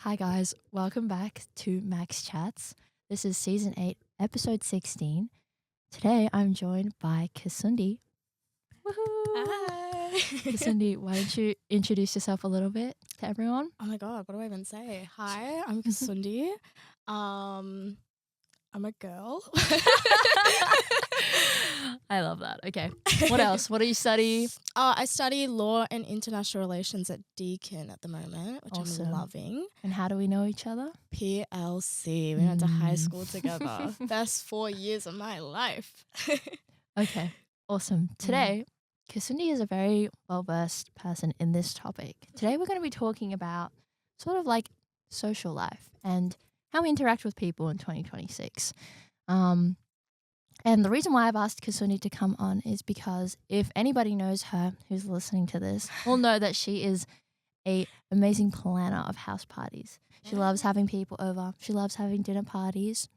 Hi guys, welcome back to Max Chats. This is season 8, episode 16. Today I'm joined by Kasundi. Woohoo! Hi. Kasundi, why don't you introduce yourself a little bit to everyone? Oh my god, what do I even say? Hi, I'm Kasundi. I'm a girl. I love that. Okay. What else? What do you study? I study law and international relations at Deakin at the moment, which Awesome. I'm loving. And how do we know each other? PLC. We went to high school together. Best 4 years of my life. Okay. Awesome. Today, Kasundi is a very well-versed person in this topic. Today we're going to be talking about sort of like social life and how we interact with people in 2026. And the reason why I've asked Kasundi to come on is because if anybody knows her who's listening to this, will know that she is an amazing planner of house parties. She loves having people over. She loves having dinner parties.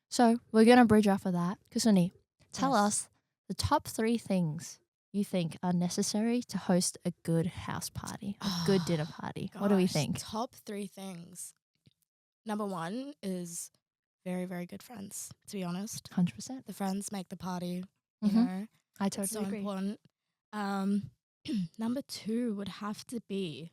So we're going to bridge off of that. Kasundi, tell us the top 3 things you think are necessary to host a good house party, a good dinner party. What do we think? Top 3 things. Number 1 is very, very good friends, to be honest. 100%. The friends make the party, you know. I It's totally so agree. important. Number 2 would have to be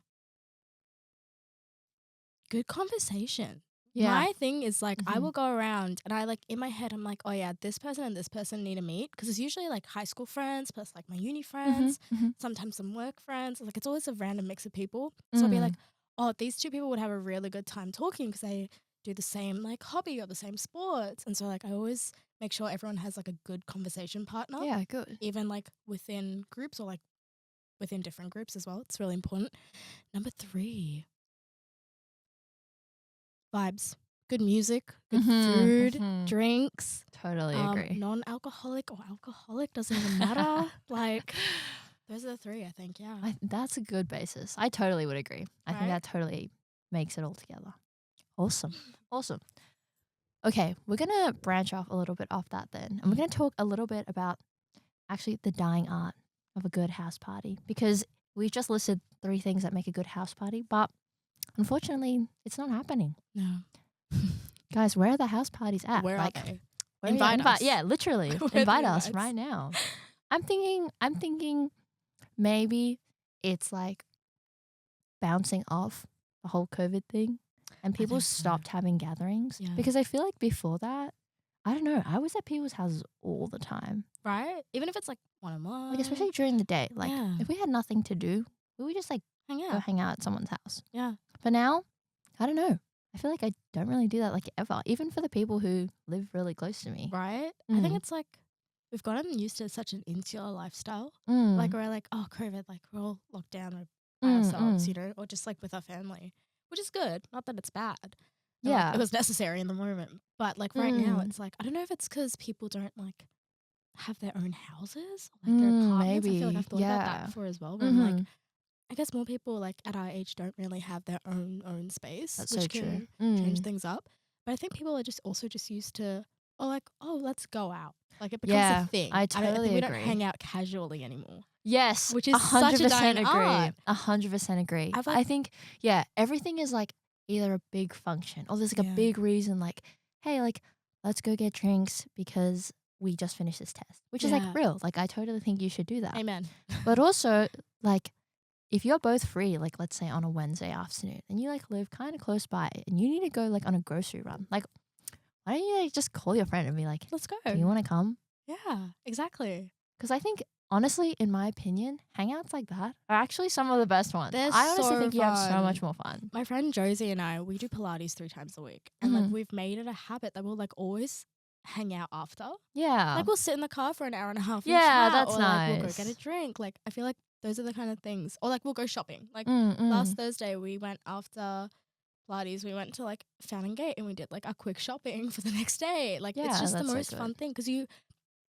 good conversation. Yeah. My thing is like I will go around and I like in my head I'm like, oh yeah, this person and this person need to meet because it's usually like high school friends plus like my uni friends, sometimes some work friends. Like it's always a random mix of people. So I'll be like, oh, these 2 people would have a really good time talking because they do the same like hobby or the same sports. And so like I always make sure everyone has like a good conversation partner. Yeah, good. Even like within groups or like within different groups as well. It's really important. Number 3, vibes. Good music, good food, drinks. Totally agree. Non-alcoholic or alcoholic, doesn't even matter. Like, those are the 3, I think, yeah. That's a good basis. I totally would agree. I think that totally makes it all together. Awesome. Awesome. Okay, we're going to branch off a little bit off that then. And we're going to talk a little bit about actually the dying art of a good house party. Because we've just listed 3 things that make a good house party. But unfortunately, it's not happening. No. Guys, where are the house parties at? Where like, are they? Where Invite us. Yeah, literally. Where Invite the us invites? right now. I'm thinking maybe it's like bouncing off the whole COVID thing and people think so. stopped having gatherings. Yeah. Because I feel like before that, I don't know, I was at people's houses all the time. Right? Even if it's like one-on-one. Like especially during the day. Like if we had nothing to do, we would just like hang out. go hang out at someone's house. Yeah. But now, I don't know. I feel like I don't really do that like ever, even for the people who live really close to me. Right? I think it's like we've gotten used to such an insular lifestyle. Like we're like, oh, COVID, like we're all locked down by ourselves, you know, or just like with our family, which is good. Not that it's bad. And, Yeah. like, it was necessary in the moment. But like right now, it's like, I don't know if it's because people don't like have their own houses, like their apartments. maybe. I feel like I've thought about that before as well. But I'm like, I guess more people like at our age don't really have their own space, That's which so can true. change things up. But I think people are just also just used to, let's go out. Like it becomes a thing. I think totally we agree. don't hang out casually anymore. Yes, Which is such a dying agree. art. 100% agree. I think, everything is like either a big function or there's like a big reason like, hey, like let's go get drinks because we just finished this test, which is like real. Like I totally think you should do that. Amen. But also like if you're both free, like let's say on a Wednesday afternoon and you like live kind of close by and you need to go like on a grocery run, like why don't you like just call your friend and be like, Let's go. do you want to come? Yeah, exactly. Because I think, honestly, in my opinion, hangouts like that are actually some of the best ones. They're I honestly so think you have so fun. much more fun. My friend Josie and I, we do Pilates 3 times a week. And like we've made it a habit that we'll like always hang out after. Yeah. Like we'll sit in the car for an hour and a half. And Yeah, chat, that's or, like, we'll go nice. get a drink. Like I feel like those are the kind of things. Or like we'll go shopping. Like last Thursday we went after Pilates, we went to like Fountain Gate and we did like a quick shopping for the next day. Like it's just the that's so most good. fun thing because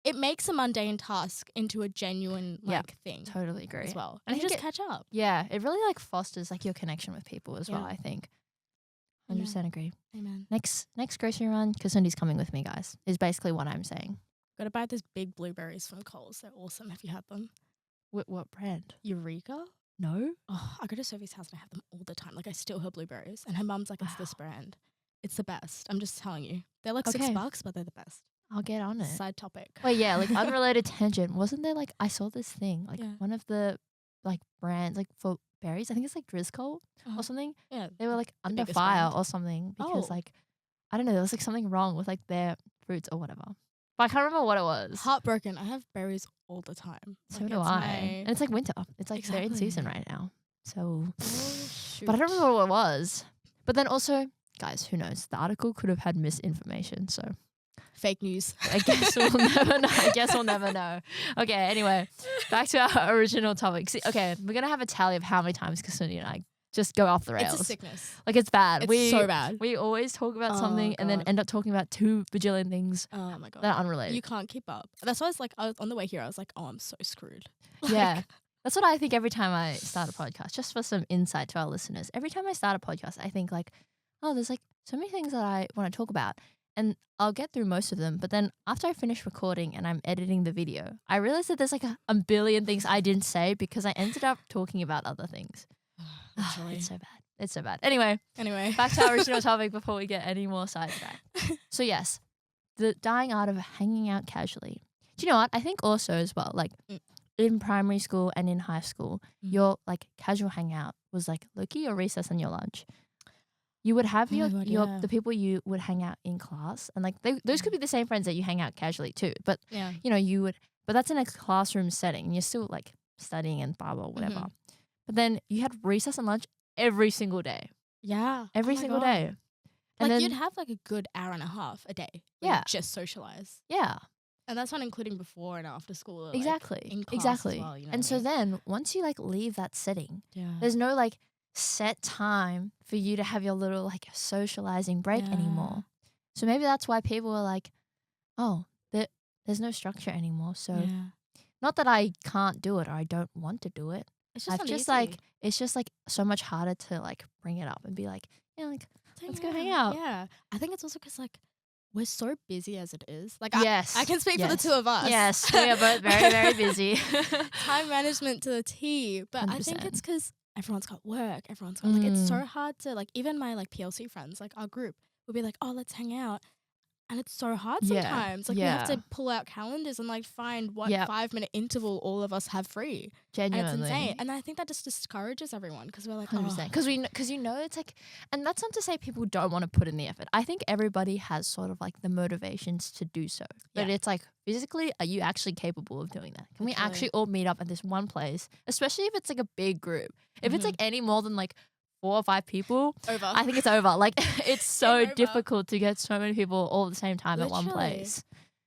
it makes a mundane task into a genuine like thing Totally agree. as well. I And you think just catch up. Yeah, it really like fosters like your connection with people as well, Yeah. I think. 100% agree. Amen. Next grocery run, Kasundi's coming with me, guys, is basically what I'm saying. Gotta buy those big blueberries from Coles. They're awesome. Have you had them? What brand? Eureka? No? Oh, I go to Sophie's house and I have them all the time. Like I steal her blueberries, and her mum's like, it's this brand. It's the best. I'm just telling you. They're like Okay. $6, but they're the best. I'll get on it. Side topic. Wait, yeah, like unrelated tangent. Wasn't there like, I saw this thing, like Yeah. one of the like brands, like for berries, I think it's like Driscoll or something. Yeah. They were like under biggest fire brand. or something because Oh. like, I don't know, there was like something wrong with like their fruits or whatever. But I can't remember what it was. Heartbroken. I have berries all the time. So Like, do it's I. my- And it's like winter. It's like they're in season Exactly. right now. So, Oh, but I don't shoot. remember what it was. But then also, guys, who knows? The article could have had misinformation. So Fake news. I guess we'll never know. I guess we'll never know. Okay, anyway, back to our original topic. See, okay, we're going to have a tally of how many times Kasundi and I just go off the rails. It's a sickness. Like, it's bad. It's so bad. We always talk about Oh, something and then God. end up talking about 2 bajillion things Oh my God. that are unrelated. You can't keep up. That's why I was on the way here. I was like, oh, I'm so screwed. Yeah. That's what I think every time I start a podcast, just for some insight to our listeners. Every time I start a podcast, I think like, oh, there's like so many things that I want to talk about. And I'll get through most of them. But then after I finish recording and I'm editing the video, I realize that there's like a billion things I didn't say because I ended up talking about other things. Literally. It's so bad. It's so bad. Anyway, back to our original topic before we get any more sidetracked. So yes, the dying art of hanging out casually. Do you know what? I think also as well, like in primary school and in high school, your like casual hangout was like low-key your recess and your lunch. You would have the people you would hang out in class, and like those could be the same friends that you hang out casually too. But Yeah. you know, but that's in a classroom setting, and you're still like studying and blah blah whatever. But then you had recess and lunch every single day, Yeah. every Oh my single God. day. And Like then, you'd have like a good hour and a half a day. Yeah. Just socialize. yeah, And that's not including before and after school. Or, like, exactly, in class exactly. As well, you know And what I so mean? then once you like leave that setting, Yeah. there's no like set time for you to have your little like socializing break anymore. So maybe that's why people are like, oh, there's no structure anymore. So not that I can't do it or I don't want to do it. It's just I've just uneasy. like, it's just like so much harder to like bring it up and be like, yeah, like, let's go hang out. out. Yeah. I think it's also because like we're so busy as it is. Like Yes. I can speak for the Yes. two of us. Yes, we are both very, very busy. Time management to the T. But I think 100%. it's because everyone's got work. Everyone's got like it's so hard to like even my like PLC friends, like our group, will be like, oh, let's hang out. And it's so hard Yeah, sometimes. Like we have yeah. to pull out calendars and like find what Yep. 5-minute interval all of us have free. Genuinely. And it's insane. And I think that just discourages everyone because we're like, 100%. oh, Because you know it's like, and that's not to say people don't want to put in the effort. I think everybody has sort of like the motivations to do so. But Yeah. it's like, physically, are you actually capable of doing that? Can we Literally. actually all meet up at this one place? Especially if it's like a big group. If it's like any more than like 4 or 5 people, over. I think it's over. Like it's so over. difficult to get so many people all at the same time at one Literally. place.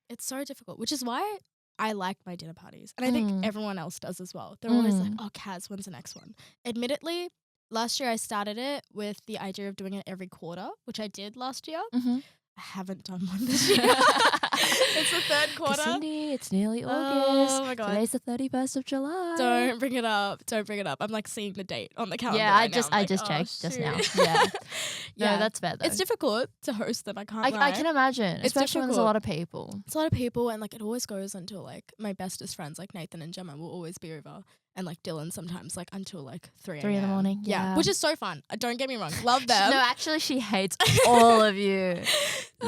It's so difficult, which is why I like my dinner parties. And I think Mm. everyone else does as well. They're always like, Mm. oh, Kaz, when's the next one? Admittedly, last year I started it with the idea of doing it every quarter, which I did last year. Mm-hmm. I haven't done one this year. It's the third quarter. Kasundi, it's nearly August. Oh my God. Today's the 31st of July. Don't bring it up. Don't bring it up. I'm like seeing the date on the calendar. Yeah, right I now. just I'm like, checked oh, just shoot. now. Yeah. Yeah. No, that's fair though. It's difficult to host them. I can't lie. I can imagine, It's especially when there's a difficult. lot of people. It's a lot of people, and like it always goes until like my bestest friends, like Nathan and Gemma, will always be over, and like Dylan sometimes like until like 3 3 in the a.m. morning. Yeah, Yeah. which is so fun. Don't get me wrong, love them. No, actually, she hates all of you.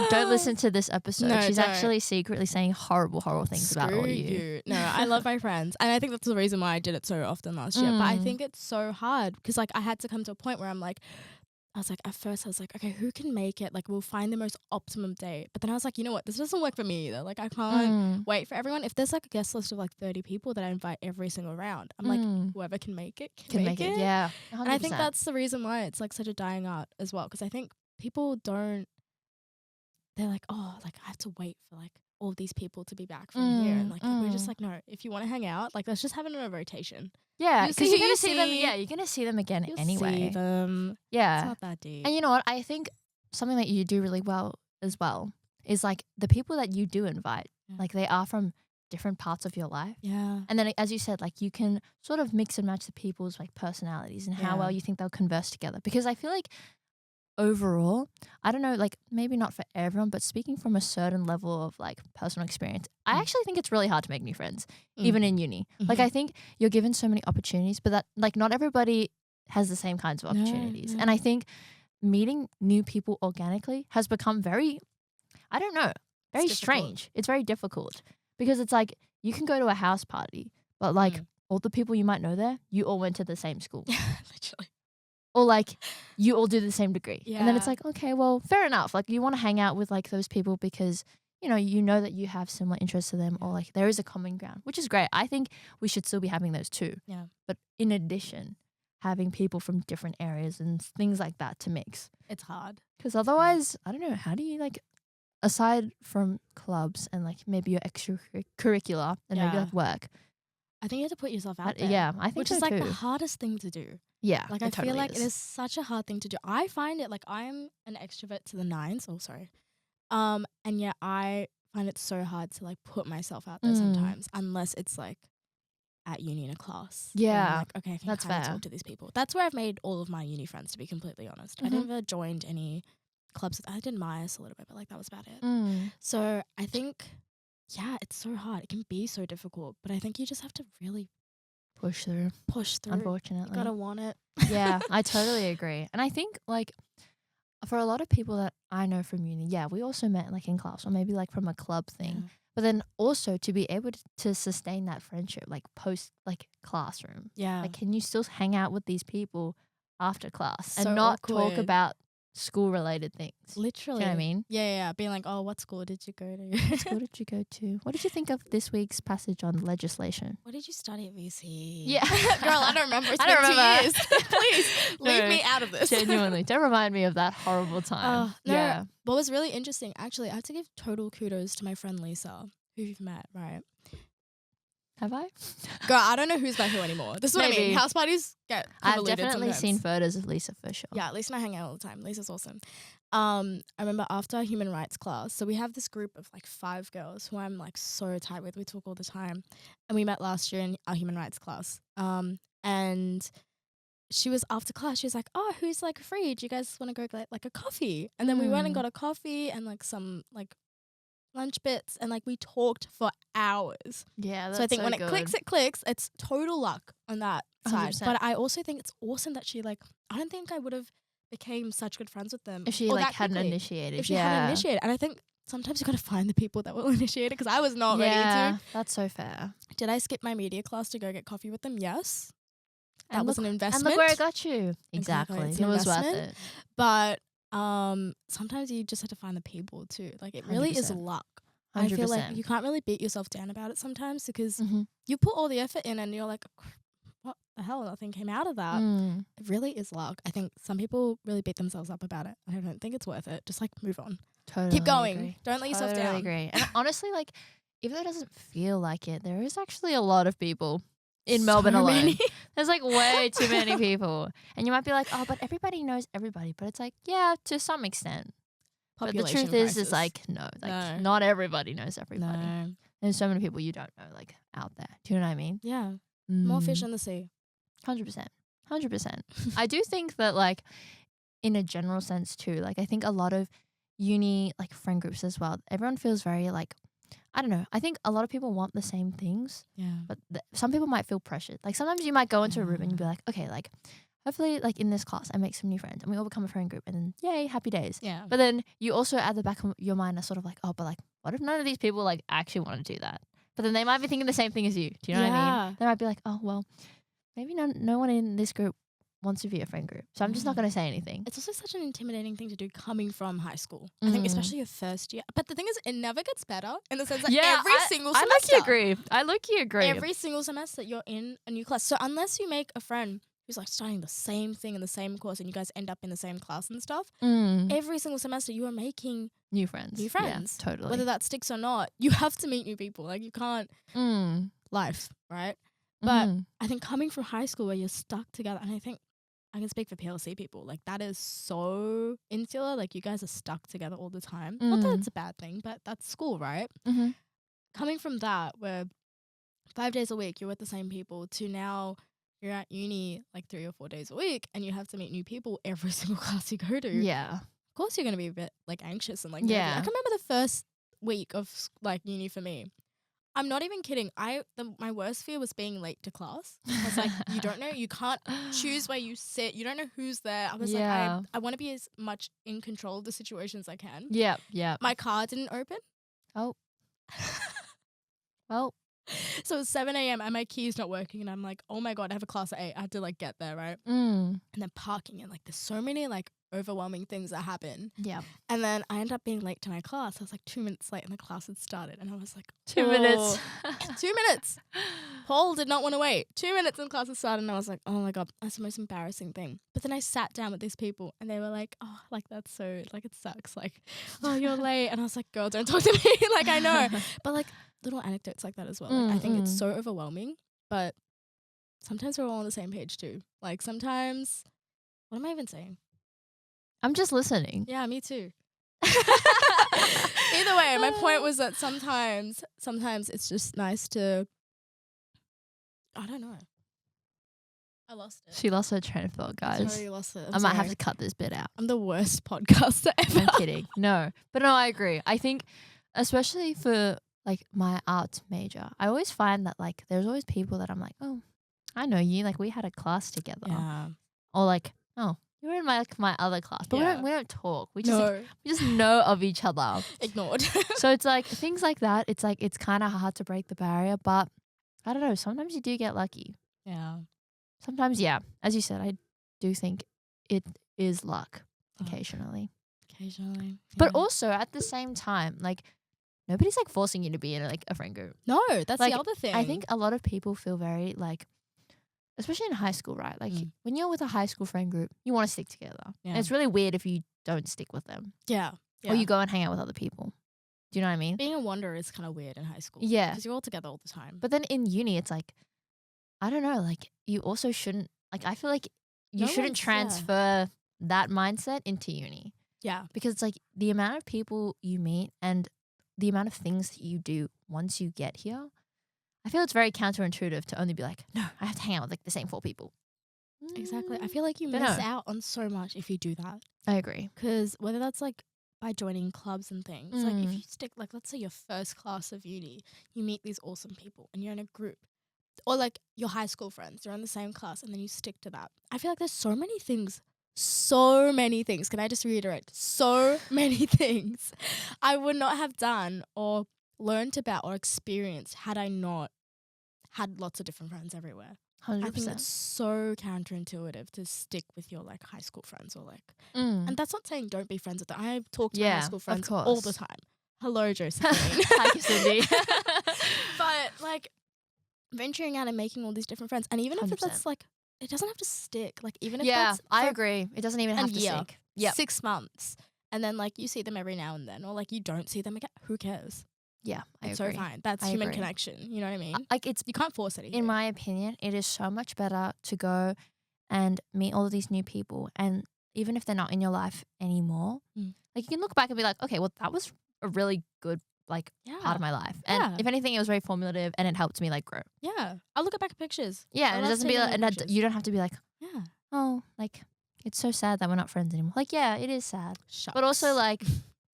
Don't listen to this episode. No, She's don't. actually secretly saying horrible, horrible things about all Screw you. No, I love my friends, and I think that's the reason why I did it so often last year. But I think it's so hard because like I had to come to a point where at first I was like, okay, who can make it? Like, we'll find the most optimum date. But then I was like, you know what? This doesn't work for me either. Like, I can't wait for everyone. If there's like a guest list of like 30 people that I invite every single round, I'm like, whoever can make it can make it. Yeah. 100%. And I think that's the reason why it's like such a dying art as well. Because I think people they're like, oh, like I have to wait for like all of these people to be back from here. And like, we're just like, no, if you want to hang out, like, let's just have it in a rotation. Yeah, You'll because see you're who gonna you see them. see. Yeah, you're gonna see them again You'll anyway. see them. It's Yeah, not that deep. and you know what? I think something that you do really well as well is like the people that you do invite, like they are from different parts of your life. Yeah. And then, as you said, like you can sort of mix and match the people's like personalities and how well you think they'll converse together. Because I feel like overall, I don't know, like maybe not for everyone, but speaking from a certain level of like personal experience, I actually think it's really hard to make new friends, even in uni. Like I think you're given so many opportunities, but that like not everybody has the same kinds of opportunities. And I think meeting new people organically has become very, I don't know, very strange. It's very difficult because it's like you can go to a house party, but like all the people you might know there, you all went to the same school. Literally. Or like you all do the same degree. Yeah. And then it's like, okay, well, fair enough. Like you want to hang out with like those people because, you know that you have similar interests to them or like there is a common ground, which is great. I think we should still be having those too. Yeah. But in addition, having people from different areas and things like that to mix. It's hard. Because otherwise, I don't know, how do you like, aside from clubs and like maybe your extracurricular and maybe like work. I think you have to put yourself out there. Yeah, I think which so is like too. the hardest thing to do. Yeah, like I feel like it is such a hard thing to do. I find it like I'm an extrovert to the nines. Oh, sorry. And yet I find it so hard to like put myself out there sometimes, unless it's like at uni in a class. Yeah, I'm like, okay, I can that's kind of fair. talk to these people. That's where I've made all of my uni friends, to be completely honest. I never joined any clubs. I did Myers a little bit, but like that was about it. So I think, yeah, it's so hard. It can be so difficult, but I think you just have to really push through. Unfortunately. You gotta want it. Yeah, I totally agree. And I think like for a lot of people that I know from uni, yeah, we also met like in class or maybe like from a club thing. Yeah. But then also to be able to sustain that friendship like post like classroom. Yeah. Like can you still hang out with these people after class so and not awkward. Talk about school related things? Literally. Do you know what I mean? Yeah. Being like, oh, what school did you go to? What school did you go to? What did you think of this week's passage on legislation? What did you study at VC? Yeah. Girl, I don't remember. It's been 2 years. Please, leave me out of this. Genuinely. Don't remind me of that horrible time. No, yeah. What was really interesting, actually, I have to give total kudos to my friend Lisa, who you've met, right? Have I? Girl, I don't know who's by who anymore. This is what I mean. House parties get I've definitely sometimes. seen photos of Lisa for sure. Yeah, Lisa and I hang out all the time. Lisa's awesome. I remember after our human rights class, so we have this group of like 5 girls who I'm like so tight with. We talk all the time. And we met last year in our human rights class. And she was after class, she was like, oh, who's like free? Do you guys want to go get like a coffee? And then we went and got a coffee and like some like lunch bits and like we talked for hours. Yeah, that's so I think so when good. it clicks, it's total luck on that side. 100%. But I also think it's awesome that she like, I don't think I would have became such good friends with them if she like hadn't initiated. If she hadn't initiated. And I think sometimes you got to find the people that will initiate it because I was not ready to. That's so fair. Did I skip my media class to go get coffee with them? Yes. That And was an investment. And look where it got you. Exactly. It's It was worth it. But sometimes you just have to find the people too. Like it really 100%. is luck. 100%. I feel like you can't really beat yourself down about it sometimes because you put all the effort in and you're like, what the hell? Nothing came out of that. It really is luck. I think some people really beat themselves up about it. I don't think it's worth it. Just like move on. Totally Keep going. Agree. Don't let yourself down. Agree. And honestly, like, even though it doesn't feel like it, there is actually a lot of people in Melbourne alone. Many. There's like way too many people. And you might be like, oh, but everybody knows everybody. But it's like, yeah, to some extent. But the truth is like, no. Like, not everybody knows everybody. No. There's so many people you don't know, like, out there. Do you know what I mean? Yeah. More fish in the sea. 100%. 100%. I do think that, like, in a general sense too, like, I think a lot of uni, like, friend groups as well, everyone feels very, like, I don't know. I think a lot of people want the same things. Yeah. But some people might feel pressured. Like, sometimes you might go into a room and you'll be like, okay, like, hopefully, like, in this class, I make some new friends and we all become a friend group and then, yay, happy days. Yeah. But then you also, at the back of your mind, are sort of like, oh, but, like, what if none of these people, like, actually want to do that? But then they might be thinking the same thing as you. Do you know what I mean? They might be like, oh, well, maybe no one in this group wants to be a friend group. So I'm just not going to say anything. It's also such an intimidating thing to do coming from high school. I think especially your first year. But the thing is, it never gets better in the sense that every single semester. I low-key agree. Every single semester you're in a new class. So unless you make a friend who's like studying the same thing in the same course and you guys end up in the same class and stuff, every single semester you are making new friends. Yeah, totally. Whether that sticks or not, you have to meet new people. Like you can't life, right? But I think coming from high school where you're stuck together, and I think I can speak for PLC people, like that is so insular. Like you guys are stuck together all the time. Not that it's a bad thing, but that's school, right? Coming from that where 5 days a week you're with the same people to now you're at uni like 3 or 4 days a week and you have to meet new people every single class you go to. Yeah. Of course you're going to be a bit like anxious and like Yeah. nervy. I can remember the first week of like uni for me. I'm not even kidding. My worst fear was being late to class. I was like, you don't know, you can't choose where you sit. You don't know who's there. I was like, I want to be as much in control of the situation as I can. Yeah. Yeah. My car didn't open. Oh. Well. So it's 7 a.m. and my key's not working and I'm like, oh my God, I have a class at 8. I have to like get there, right? And then parking and like there's so many like overwhelming things that happen. Yeah. And then I ended up being late to my class. I was like 2 minutes late and the class had started and I was like, 2 minutes. 2 minutes. Paul did not want to wait. 2 minutes and class had started and I was like, oh my God, that's the most embarrassing thing. But then I sat down with these people and they were like, oh, like that's so, like it sucks. Like, oh, you're late. And I was like, girl, don't talk to me. Like I know. But like little anecdotes like that as well. Like, I think it's so overwhelming, but sometimes we're all on the same page too. Like sometimes, what am I even saying? I'm just listening. Yeah, me too. Either way, my point was that sometimes it's just nice to, I don't know. I lost it. She lost her train of thought, guys. I totally lost it. I might have to cut this bit out. I'm the worst podcaster ever. I'm kidding. No. But no, I agree. I think especially for like my arts major, I always find that like there's always people that I'm like, oh, I know you. Like we had a class together. Yeah. Or like, oh, you were in my other class. But we don't talk. We just know of each other. Ignored. So it's like things like that. It's like it's kind of hard to break the barrier, but I don't know. Sometimes you do get lucky. Yeah. Sometimes, yeah. As you said, I do think it is luck occasionally. Occasionally. Yeah. But also at the same time, like nobody's like forcing you to be in like a friend group. No, that's like, the other thing. I think a lot of people feel very like, especially in high school, right? Like when you're with a high school friend group, you want to stick together. Yeah. And it's really weird if you don't stick with them. Yeah. Or you go and hang out with other people. Do you know what I mean? Being a wanderer is kind of weird in high school. Yeah. Because you're all together all the time. But then in uni, it's like, I don't know, like you also shouldn't, like I feel like you shouldn't transfer that mindset into uni. Yeah. Because it's like the amount of people you meet and the amount of things that you do once you get here, I feel it's very counterintuitive to only be like, no, I have to hang out with like the same 4 people. Exactly. I feel like you miss out on so much if you do that. I agree. Because whether that's like by joining clubs and things, like if you stick, like let's say your first class of uni, you meet these awesome people and you're in a group. Or like your high school friends, you're in the same class and then you stick to that. I feel like there's so many things. Can I just reiterate? So many things I would not have done or learned about or experienced had I not had lots of different friends everywhere. 100%. I think it's so counterintuitive to stick with your like high school friends or like, and that's not saying don't be friends with them. I talk to my high school friends all the time. Hello, Josephine. Hi, Kasundi. But like venturing out and making all these different friends, and even 100%. If that's like, it doesn't have to stick. Like even if that's I agree. It doesn't even have to stick. Yeah, 6 months, and then like you see them every now and then, or like you don't see them again. Who cares? Yeah, it's so fine. That's human connection. You know what I mean? Like you can't force anything. In my opinion, it is so much better to go and meet all of these new people, and even if they're not in your life anymore, like you can look back and be like, okay, well that was a really good like part of my life, and if anything, it was very formulative and it helped me like grow. Yeah, I'll look back at pictures. Yeah, and it doesn't be like, and you don't have to be like, oh, like it's so sad that we're not friends anymore. Like, yeah, it is sad, but also like.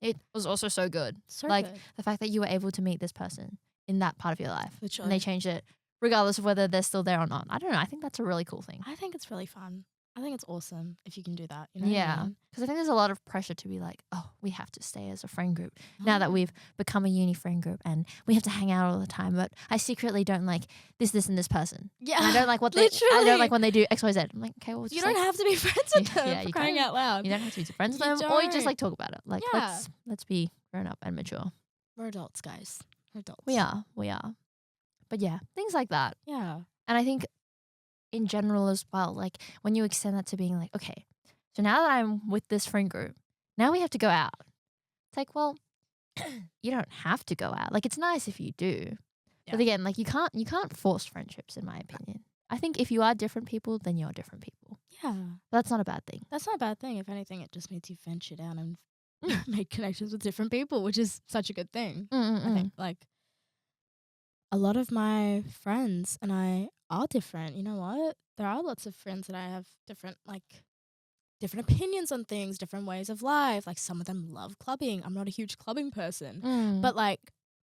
It was also so good. Good. The fact that you were able to meet this person in that part of your life. Literally. And they changed it regardless of whether they're still there or not. I don't know. I think that's a really cool thing. I think it's really fun. I think it's awesome if you can do that. You know yeah. Because I think there's a lot of pressure to be like, oh, we have to stay as a friend group now that we've become a uni friend group and we have to hang out all the time. But I secretly don't like this, and this person. Yeah. And I don't like what I don't like when they do X, Y, Z. I'm like, okay, well, you don't have to be friends with them. Yeah, you crying out loud. You don't have to be friends with them, or you just like talk about it. Like, let's be grown up and mature. We're adults, guys. We're adults. We are. But yeah, things like that. Yeah. And I think in general as well, like when you extend that to being like, okay, so now that I'm with this friend group, now we have to go out. It's like, well, you don't have to go out. Like it's nice if you do. Yeah. But again, like you can't force friendships in my opinion. I think if you are different people, then you're different people. Yeah. But that's not a bad thing. That's not a bad thing. If anything, it just means you venture down and make connections with different people, which is such a good thing. I think like a lot of my friends and I are different. You know what? There are lots of friends that I have different opinions on things, different ways of life. Like some of them love clubbing. I'm not a huge clubbing person, but like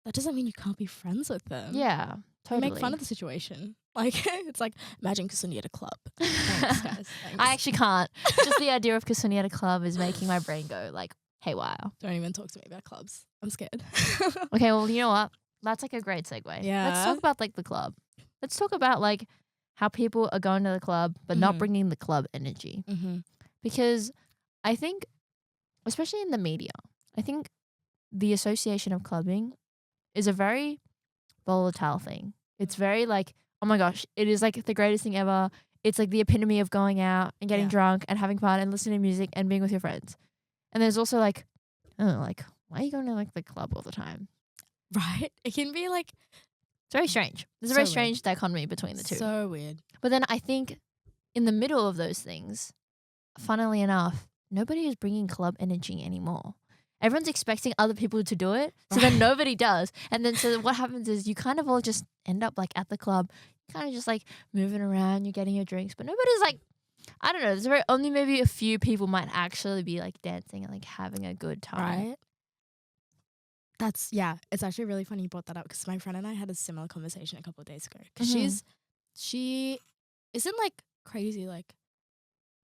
that doesn't mean you can't be friends with them. Yeah, totally. You make fun of the situation. Like it's like imagine Kasundi at a club. Thanks, guys. Thanks. I actually can't. Just the idea of Kasundi at a club is making my brain go like haywire. Don't even talk to me about clubs. I'm scared. Okay, well, you know what? That's like a great segue. Yeah. Let's talk about like the club. Let's talk about like how people are going to the club but not bringing the club energy. Because I think, especially in the media, I think the association of clubbing is a very volatile thing. It's very like, oh my gosh, it is like the greatest thing ever. It's like the epitome of going out and getting drunk and having fun and listening to music and being with your friends. And there's also like, I don't know, like, why are you going to like the club all the time? Right? It can be like, it's very strange. There's a very strange dichotomy between the two. So weird. But then I think in the middle of those things, funnily enough, nobody is bringing club energy anymore. Everyone's expecting other people to do it, so then nobody does. And then so what happens is you kind of all just end up like at the club, kind of just like moving around, you're getting your drinks, but nobody's like, I don't know, there's only maybe a few people might actually be like dancing and like having a good time. Right? It's actually really funny you brought that up because my friend and I had a similar conversation a couple of days ago because she isn't like crazy like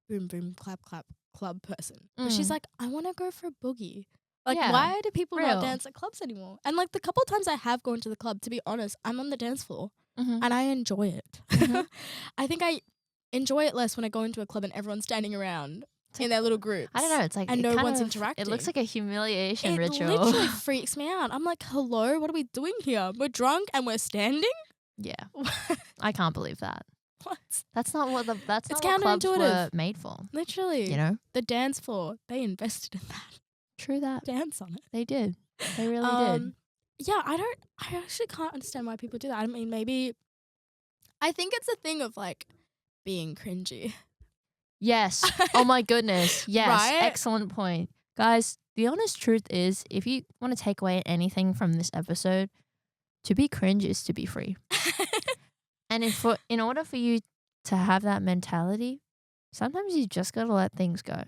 boom boom clap clap club person, but she's like, I want to go for a boogie. Like, why do people not dance at clubs anymore? And like the couple of times I have gone to the club, to be honest, I'm on the dance floor and I enjoy it. I think I enjoy it less when I go into a club and everyone's standing around in their little groups. I don't know. It's like and no one's interacting. It looks like a humiliation ritual. It literally freaks me out. I'm like, hello, what are we doing here? We're drunk and we're standing. Yeah, I can't believe that. What? That's not what that's it's not what clubs were made for. Literally, you know, the dance floor. They invested in that. True that. Dance on it. They did. They really did. Yeah, I actually can't understand why people do that. I mean, maybe I think it's a thing of like being cringy. Yes. Oh my goodness. Yes. Right? Excellent point. Guys, the honest truth is if you want to take away anything from this episode, to be cringe is to be free. And in order for you to have that mentality, sometimes you just got to let things go.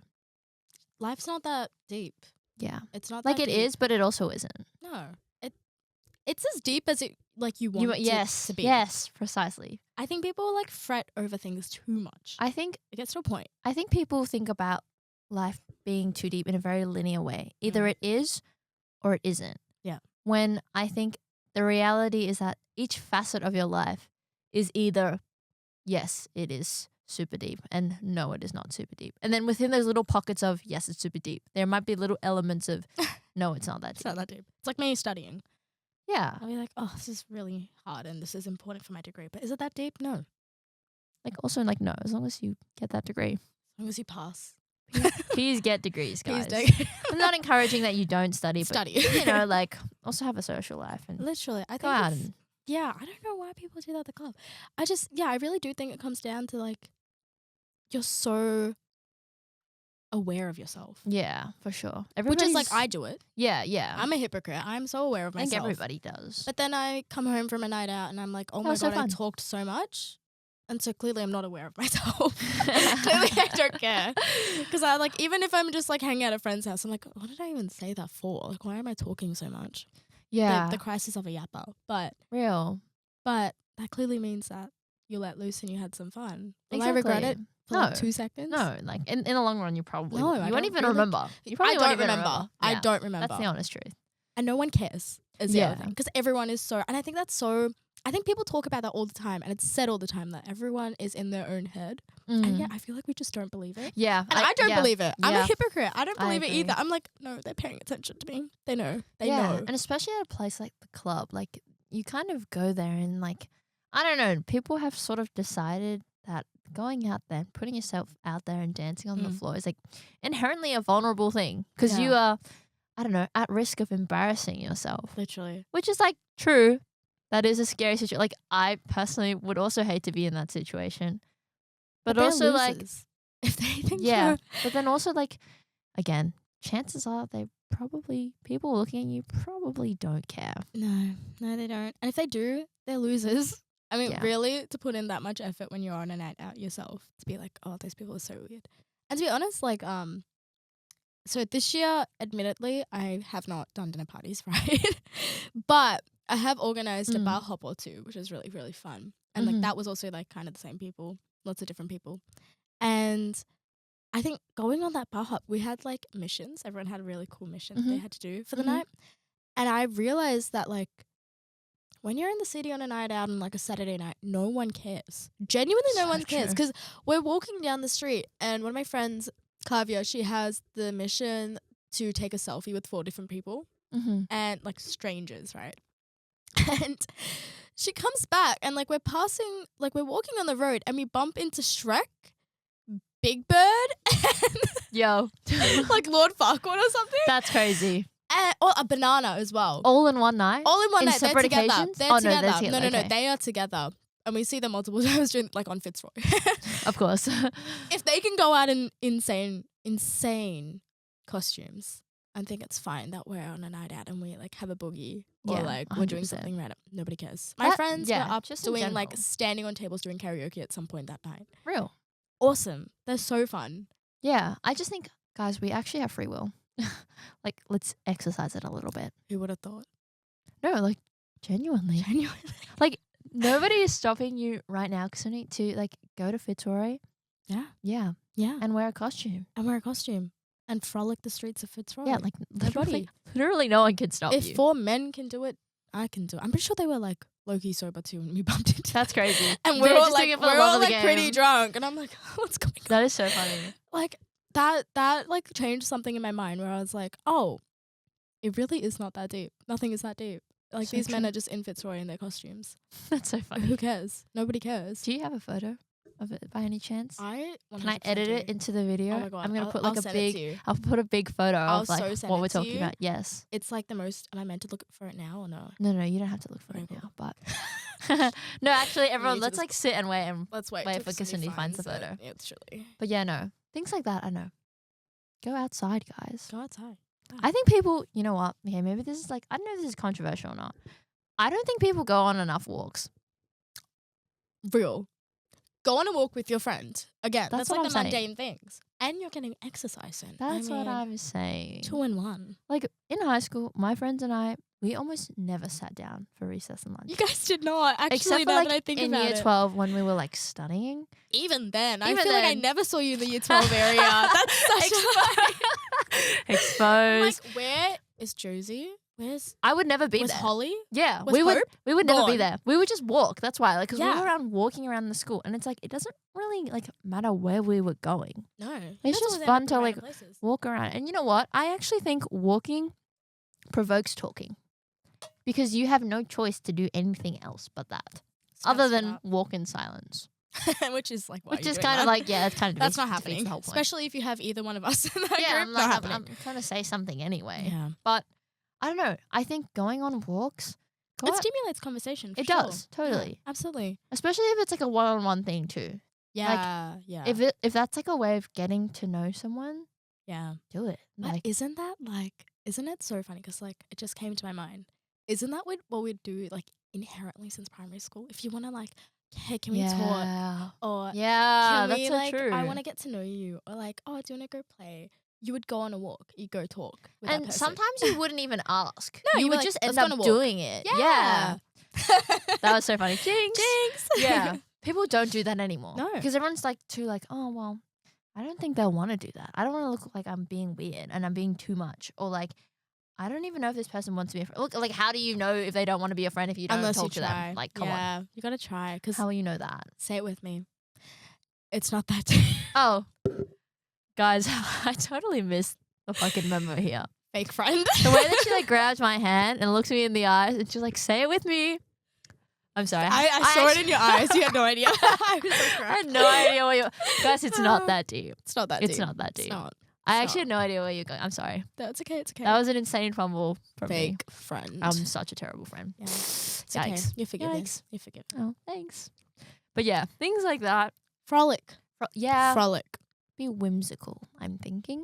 Life's not that deep. Yeah. It's not like that it deep. is, but it also isn't. No. It's as deep as it like you want it to be. Yes, precisely. I think people like fret over things too much. I think it gets to a point. I think people think about life being too deep in a very linear way. Either it is or it isn't. Yeah. When I think the reality is that each facet of your life is either, yes, it is super deep, and no, it is not super deep. And then within those little pockets of, yes, it's super deep, there might be little elements of, no, it's not that deep. It's not that deep. It's like me studying. Yeah. I'll be like, oh, this is really hard and this is important for my degree. But is it that deep? No. Like also like, no, as long as you get that degree. As long as you pass. Please get degrees, guys. I'm not encouraging that you don't study, but, study. you know, like also have a social life. And literally, I think go out and yeah, I don't know why people do that at the club. I really do think it comes down to like, you're so aware of yourself. Yeah, for sure. Which is like, I do it. Yeah, yeah. I'm a hypocrite. I'm so aware of myself. I think everybody does. But then I come home from a night out and I'm like, oh my God, I talked so much. And so clearly I'm not aware of myself. Clearly I don't care. Because I like, even if I'm just like hanging out at a friend's house, I'm like, what did I even say that for? Like, why am I talking so much? Yeah. The crisis of a yapper. But that clearly means that you let loose and you had some fun. Will I regret it for like 2 seconds? No, like in the long run you probably won't. You won't even really remember. You probably won't even remember. I don't remember. That's the honest truth. And no one cares is the other thing. Because everyone is so, and I think that's so, I think people talk about that all the time and it's said all the time that everyone is in their own head. And yet I feel like we just don't believe it. Yeah. And I don't believe it. I'm a hypocrite. I don't believe it agree. either. I'm like, no, they're paying attention to me. They know. They know. know. And especially at a place like the club, like you kind of go there and like, I don't know, people have sort of decided that going out there, putting yourself out there and dancing on the floor is like inherently a vulnerable thing because you are, I don't know, at risk of embarrassing yourself. Literally. Which is like true. That is a scary situation. Like I personally would also hate to be in that situation. But also like, if they think but then also like, again, chances are people looking at you probably don't care. No, they don't. And if they do, they're losers. I mean, Yeah. really, to put in that much effort when you're on a night out yourself, to be like, oh, those people are so weird. And to be honest, like, so this year, admittedly, I have not done dinner parties, right? But I have organized a bar hop or two, which is really, really fun. And like that was also like kind of the same people, lots of different people. And I think going on that bar hop, we had like missions. Everyone had a really cool mission that they had to do for the night. And I realized that like when you're in the city on a night out on like a Saturday night, no one cares. Genuinely, no one cares. Because we're walking down the street and one of my friends, Kavya, she has the mission to take a selfie with 4 different people and like strangers, right? And she comes back and like we're passing, like we're walking on the road and we bump into Shrek, Big Bird, and Yo. like Lord Farquaad or something. That's crazy. Or a banana as well. All in one night? All in one night. They're separate together. occasions? They're Oh, together. no, they're together. No, Okay. they are together. And we see them multiple times during, like on Fitzroy. Of course. If they can go out in insane costumes, I think it's fine that we're on a night out and we like have a boogie or Yeah, like we're doing 100%. something random. Nobody cares. My friends were up just in doing like general. standing on tables doing karaoke at some point that night. Real. Awesome. They're so fun. Yeah. I just think, guys, we actually have free will. Like, let's exercise it a little bit. Who would have thought? No, like, genuinely. Genuinely. Like, nobody is stopping you right now because you need to, like, go to Fitzroy. Yeah. Yeah. Yeah. And wear a costume. And wear a costume. And frolic the streets of Fitzroy. Yeah, like, Nobody. literally no one can stop If you. 4 men can do it, I can do it. I'm pretty sure they were like low-key sober too when we bumped into That's them. crazy. And They're we're all just like, doing it for the love of the pretty game. drunk. And I'm like, what's going on? That is so funny. Like that like changed something in my mind where I was like, oh, it really is not that deep. Nothing is that deep. Like So these men true. are just in Fitzroy in their costumes. That's so funny. Who cares? Nobody cares. Do you have a photo of it by any chance? I Can I 100% edit it do. into the video? Oh my God, I'm gonna I'll- put I'll like a send it to you. big. I'll put a big photo I'll of like so send what it we're to talking you. about. Yes. It's like the most. Am I meant to look for it now or no? No, you don't have to look for Okay, it cool. now. But no, actually, everyone, to let's this- like sit and wait. And Let's wait. Wait till for Kasundi Kasundi finds the it. photo. Yeah, it's really. but yeah, no things like that. I know. Go outside, guys. Go outside. I think people. You know what? Okay, maybe this is like I don't know if this is controversial or not. I don't think people go on enough walks. Real. Go on a walk with your friend. Again, That's that's what like I'm the saying. mundane things. And you're getting exercise in. That's what mean, I was saying. 2 in 1. Like in high school, my friends and I, we almost never sat down for recess and lunch. You guys did not. Actually, Except for now like that I think in about year it. 12 when we were like studying. Even then. I Even feel like I then. never saw you in the year 12 area. That's such a Exposed. like, where is Josie? Where's I would never be was there. Holly? Yeah, Was we would. Hope We would never be gone? there. We would just walk. That's why, like, because we Yeah. were around walking around the school, and it's like it doesn't really like matter where we were going. No. It's just fun to like walk around. And you know what? I actually think walking provokes talking because you have no choice to do anything else but that, other than walk in silence. which is like why Which you're is doing kind of that. like it's kind of That's not defeats happening. The whole point. Especially if you have either one of us in that Yeah, group. I'm Not like happening. I'm trying to say something anyway. Yeah. But I don't know. I think going on walks, It stimulates conversation. For it sure. does totally, Yeah, absolutely. especially if it's like a one-on-one thing too. Yeah. yeah. If that's like a way of getting to know someone, yeah. do it. But Like isn't it so funny? Because like it just came to my mind. Isn't that what we'd do like inherently since primary school? If you want to like, hey, can we talk? yeah, Or yeah, can that's we so like, true. I want to get to know you. Or like, oh, do you want to go play? You would go on a walk. You go talk with that And person. sometimes you wouldn't even ask. No, you you'd be would like, just "Let's end go on up a walk." doing it. Yeah. That was so funny. Jinx. Jinx. Yeah. People don't do that anymore. No. Because everyone's like too like, oh well, I don't think they'll want to do that. I don't want to look like I'm being weird and I'm being too much. Or like, I don't even know if this person wants to be a friend. Look, like, how do you know if they don't want to be a friend if you don't Unless talk you to try. them? Like, come on. Yeah, you gotta try. Because How will you know that? say it with me. It's not that deep. Oh, guys, I totally missed the fucking memo here. Fake friend. The way that she like grabs my hand and looks me in the eyes and she's like, say it with me. I'm sorry. I saw it in your eyes. You had no idea. I was so I had no idea what you guys, it's not that deep. It's not that It's deep. not that deep. It's not. I It's actually had no idea where you're going. I'm sorry. That's okay. It's okay. That was an insane fumble from me. fake friend. I'm such a terrible friend. Yeah. It's okay. Yikes. You're forgiven. Yikes. You're forgiven. Oh, thanks. But yeah, things like that. Frolic. Yeah. Frolic. Be whimsical, I'm thinking.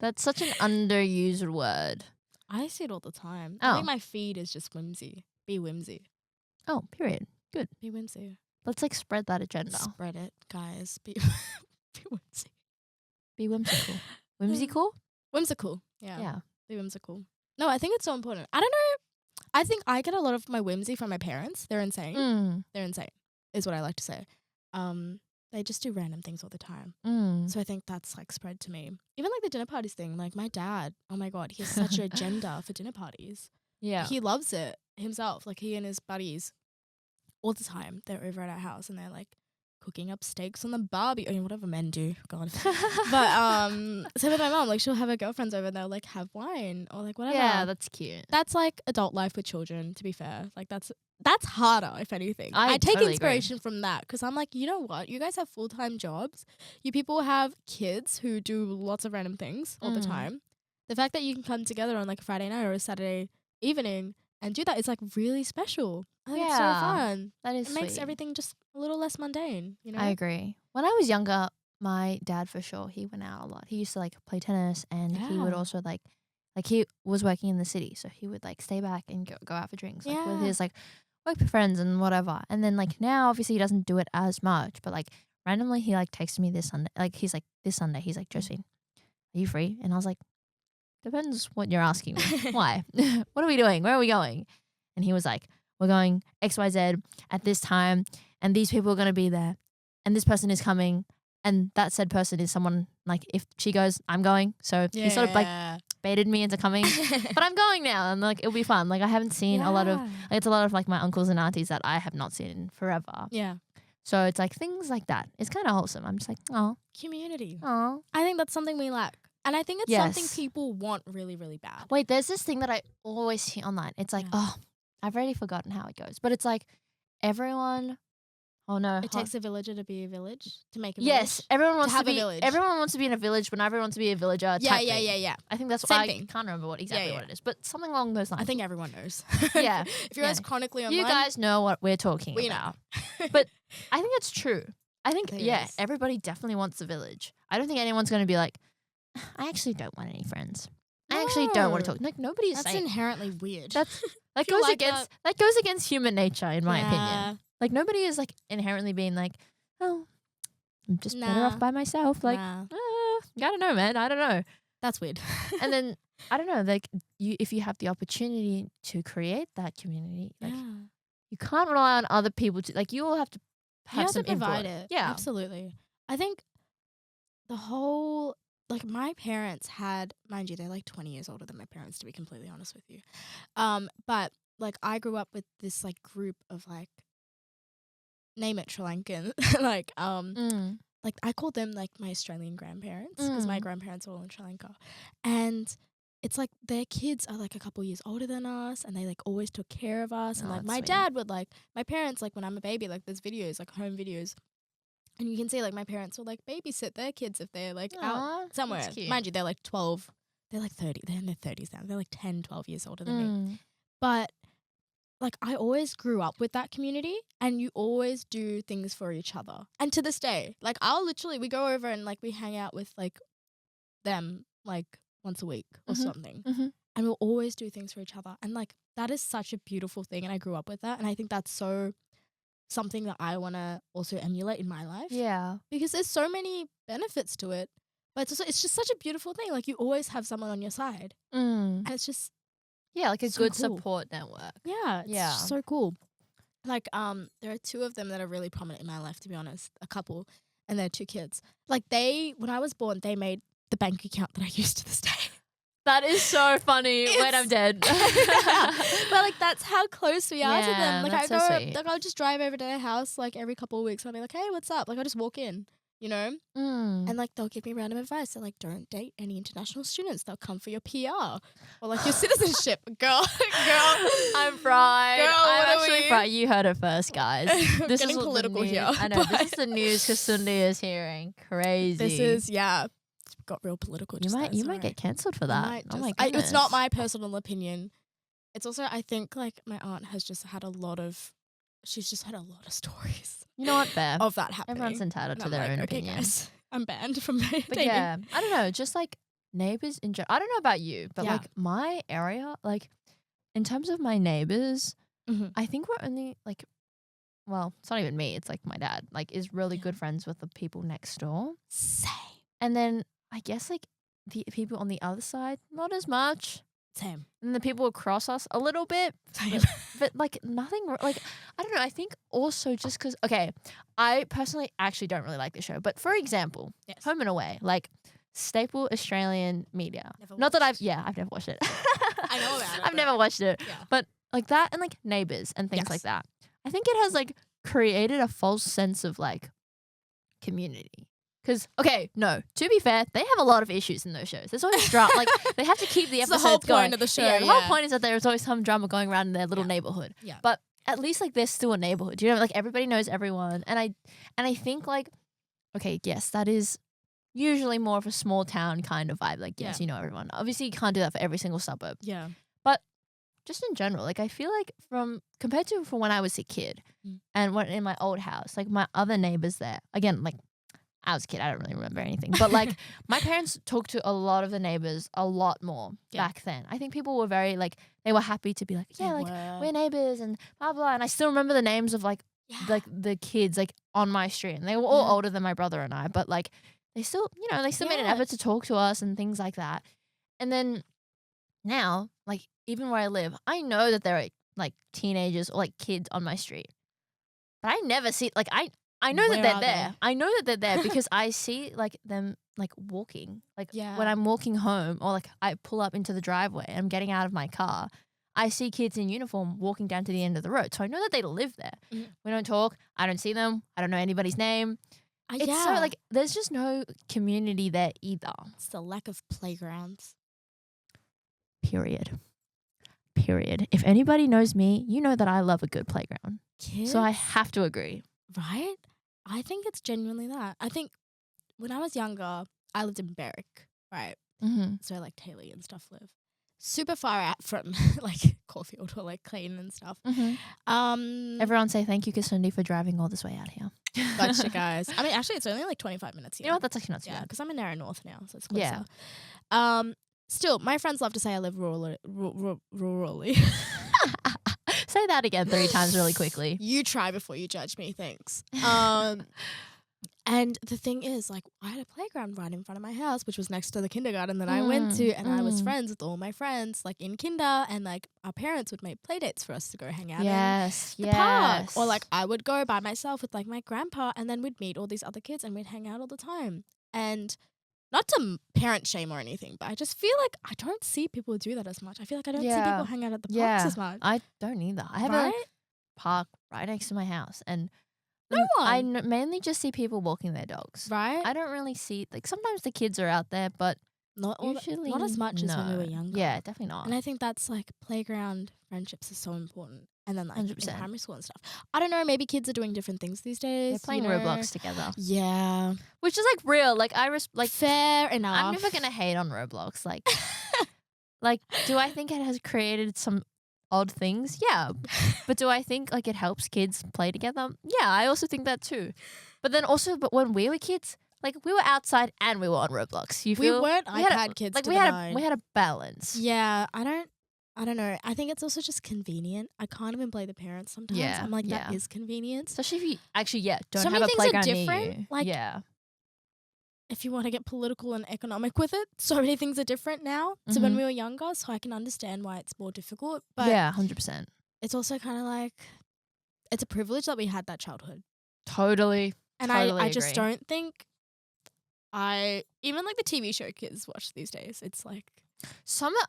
That's such an underused word. I see it all the time. Oh. I think my feed is just whimsy. Be whimsy. Oh, period. Good. Be whimsy. Let's like spread that agenda. Spread it, guys. Be whimsy. Be whimsical. Whimsical? Whimsical. Yeah. Yeah. Be whimsical. No, I think it's so important. I don't know. I think I get a lot of my whimsy from my parents. They're insane. They're insane, is what I like to say. They just do random things all the time. So I think that's like spread to me. Even like the dinner parties thing. Like my dad, oh my God, he has such an agenda for dinner parties. Yeah. He loves it himself. Like he and his buddies all the time. They're over at our house and they're like cooking up steaks on the barbie. I mean, whatever men do. God. But so with my mom, like she'll have her girlfriends over and they'll like have wine or like whatever. Yeah, that's cute. That's like adult life with children, to be fair. Like that's harder, if anything. I take totally inspiration from that because I'm like, you know what? You guys have full-time jobs. You people have kids who do lots of random things all the time. The fact that you can come together on like a Friday night or a Saturday evening and do that is like really special. I think it's so fun. That is It makes sweet. everything just a little less mundane, you know? I agree. When I was younger, my dad for sure, he went out a lot. He used to like play tennis and he would also like he was working in the city. So he would like stay back and go out for drinks like with his like work friends and whatever. And then like now obviously he doesn't do it as much, but like randomly he like texted me this Sunday. Like he's like this Sunday, he's like, Josephine, are you free? And I was like, depends what you're asking me. Why? What are we doing? Where are we going? And he was like, we're going XYZ at this time and these people are going to be there and this person is coming and that said person is someone like if she goes, I'm going. So he sort of like baited me into coming, but I'm going now and like it'll be fun. Like I haven't seen a lot of, like, it's a lot of like my uncles and aunties that I have not seen in forever. Yeah. So it's like things like that. It's kind of wholesome. I'm just like, oh. Community. Oh. I think that's something we lack. And I think it's something people want really, really bad. Wait, there's this thing that I always see online. It's like, oh, I've already forgotten how it goes. But it's like everyone, oh no. It takes a villager to be a village, to make a yes, village. everyone wants to have a be village. Everyone wants to be in a village, but not everyone wants to be a villager. Yeah. I think that's Same why I thing. can't remember what exactly what it is, but something along those lines. I think everyone knows. Yeah. If you're as chronically online. You guys know what we're talking We about. know. But I think it's true. I think, There is. everybody definitely wants the village. I don't think anyone's going to be like, I actually don't want any friends. I actually don't want to talk. Like nobody's That's saying inherently weird. that feel goes like against that goes against human nature, in my opinion. Like nobody is like inherently being like, oh, I'm just better off by myself. Like, I don't know, man. I don't know. That's weird. And then I don't know. Like if you have the opportunity to create that community, like you can't rely on other people to like. You all have to have some to provide input. it. Yeah, absolutely. I think the whole. Like my parents had, mind you, they're like 20 years older than my parents, to be completely honest with you. But like I grew up with this like group of like, name it Sri Lankan, like I called them like my Australian grandparents because my grandparents are all in Sri Lanka, and it's like their kids are like a couple years older than us, and they like always took care of us, and like my dad would like my parents like when I'm a baby, like there's videos like home videos. And you can see, like, my parents will, like, babysit their kids if they're, like, out somewhere. Mind you, they're, like, 12. They're, like, 30. They're in their 30s now. They're, like, 10, 12 years older than me. But, like, I always grew up with that community. And you always do things for each other. And to this day, like, we go over and, like, we hang out with, like, them, like, once a week or something. And we'll always do things for each other. And, like, that is such a beautiful thing. And I grew up with that. And I think that's something that I want to also emulate in my life. Yeah. Because there's so many benefits to it. But it's just such a beautiful thing. Like you always have someone on your side. And it's just like a so good cool. support network. Yeah. It's so cool. Like there are two of them that are really prominent in my life, to be honest. A couple. And they're two kids. Like when I was born, they made the bank account that I use to this day. That is so funny. When I'm dead. But like that's how close we are to them. Like I'll just drive over to their house like every couple of weeks and I'll be like, hey, what's up? Like I'll just walk in, you know? And like they'll give me random advice. They're like, don't date any international students. They'll come for your PR or like your citizenship. Girl. I'm fried. Girl, I'm actually fried. You heard it first, guys. This getting is political here. I know. This is the news Kasundi is hearing. Crazy. This is, got real political. You might get cancelled for that. Oh my goodness. It's not my personal opinion. It's also I think like my aunt has just had a lot of stories. You know what, Bear? Of that happening. Everyone's entitled to their own opinion. Guys, I'm banned from dating. But yeah, I don't know. Just like neighbors in general. I don't know about you, but like my area, like in terms of my neighbors, I think we're only like well, it's not even me. It's like my dad, like is really Yeah. good friends with the people next door. Same. And then I guess like the people on the other side, not as much. Same. And the people across us a little bit, Same. but like nothing, like, I don't know. I think also just because, okay, I personally actually don't really like the show. But for example, Yes. Home and Away, like staple Australian media. Never Not that watched. I've never watched it. I know about it, I've but- never watched it. Yeah. But like that and like Neighbours and things Yes. like that. I think it has like created a false sense of like community. Because, okay, no, to be fair, they have a lot of issues in those shows. There's always drama. Like, they have to keep the It's episodes the whole going. point of the show, Yeah, the whole yeah. point is that there's always some drama going around in their little Yeah. neighborhood. Yeah. But at least, like, there's still a neighborhood. You know, like, everybody knows everyone. And I think, like, okay, yes, that is usually more of a small town kind of vibe. Like, yes, Yeah. you know everyone. Obviously, you can't do that for every single suburb. Yeah. Just in general, like I feel like compared to from when I was a kid and when in my old house, like my other neighbors there, again, like I was a kid, I don't really remember anything, but like my parents talked to a lot of the neighbors a lot more back then. I think people were very like, they were happy to be like, yeah, like we're neighbors and blah, blah. And I still remember the names of like the kids like on my street, and they were all older than my brother and I, but like they still, you know, they still made an effort to talk to us and things like that. And then now, like, even where I live, I know that there are like teenagers or like kids on my street, but I never see like I know that Where they're are there. they? I know that they're there because I see like them like walking. Like Yeah. when I'm walking home or like I pull up into the driveway and I'm getting out of my car, I see kids in uniform walking down to the end of the road. So I know that they live there. Mhm. We don't talk. I don't see them. I don't know anybody's name. It's so like there's just no community there either. it's the lack of playgrounds. Period. If anybody knows me, you know that I love a good playground. Kids, So I have to agree. right? I think it's genuinely that. I think when I was younger, I lived in Berwick, right? Mm-hmm. So like Taylor and stuff live super far out from like Caulfield or like Clayton and stuff. Mm-hmm. Everyone say thank you, Kasundi, for driving all this way out here. Gotcha, guys. I mean, actually, it's only like 25 minutes here. You know what? That's actually not too Yeah, bad. because I'm in Narrow North now, so it's closer. Yeah. Still, my friends love to say I live rurally. Say that again 3 times really quickly. You try before you judge me, thanks. And the thing is, like, I had a playground right in front of my house, which was next to the kindergarten that I went to, and I was friends with all my friends, like, in kinder, and, like, our parents would make play dates for us to go hang out in the park. Or, like, I would go by myself with, like, my grandpa, and then we'd meet all these other kids, and we'd hang out all the time. And not to parent shame or anything, but I just feel like I don't see people do that as much. I feel like I don't see people hang out at the parks as much. I don't either. I have a park right next to my house, and I mainly just see people walking their dogs. Right? I don't really see, like, sometimes the kids are out there, but not usually not as much as when we were no. younger. Yeah, definitely not. And I think that's like playground friendships are so important. And then like in 100%. primary school and stuff. I don't know, maybe kids are doing different things these days. They're playing Roblox together. Yeah. Which is like real. Like like fair enough. I'm never gonna hate on Roblox. Like like, do I think it has created some odd things? Yeah. But do I think like it helps kids play together? Yeah, I also think that too. But then also, but when we were kids, like we were outside and we were on Roblox. You feel we weren't iPad kids. Like to we the had nine. we had a balance. Yeah, I don't know. I think it's also just convenient. I can't even blame the parents sometimes. Yeah, I'm like, yeah. that is convenient. Especially if you actually don't So have many a things are playground near different, you. like- yeah. If you want to get political and economic with it, so many things are different now. So when we were younger, so I can understand why it's more difficult. But yeah, 100%. it's also kind of like, it's a privilege that we had that childhood. Totally. And Totally I just agree. don't think even like the TV show kids watch these days, it's like,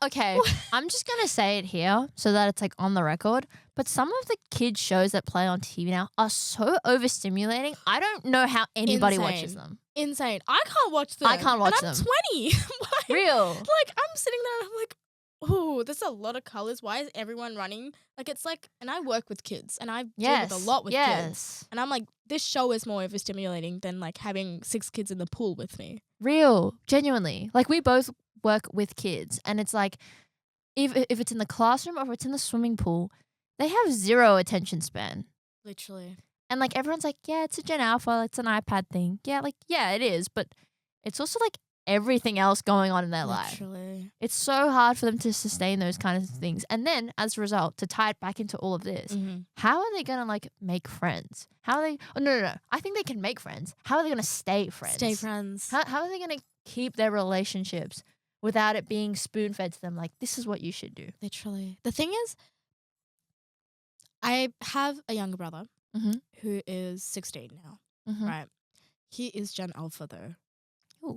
Okay, I'm just going to say it here so that it's like on the record. But some of the kids shows that play on TV now are so overstimulating. I don't know how anybody Insane. watches them. insane. I can't watch them. I can't watch and I'm them. 20. Like, Real. like I'm sitting there and I'm like, oh, there's a lot of colors. Why is everyone running? Like it's like, and I work with kids and I deal with a lot with kids. And I'm like, this show is more overstimulating than like having 6 kids in the pool with me. Real. Genuinely. Like we both work with kids and it's like if it's in the classroom or if it's in the swimming pool, they have 0 attention span. Literally. And like everyone's like, yeah, it's a Gen Alpha, it's an iPad thing. Yeah, like, yeah, it is. But it's also like everything else going on in their life. Literally. It's so hard for them to sustain those kinds of things. And then as a result, to tie it back into all of this, how are they going to like make friends? How are they? Oh, no. I think they can make friends. How are they going to stay friends? Stay friends. How are they going to keep their relationships without it being spoon fed to them? Like, this is what you should do. Literally. The thing is, I have a younger brother who is 16 now. Right. He is Gen Alpha though.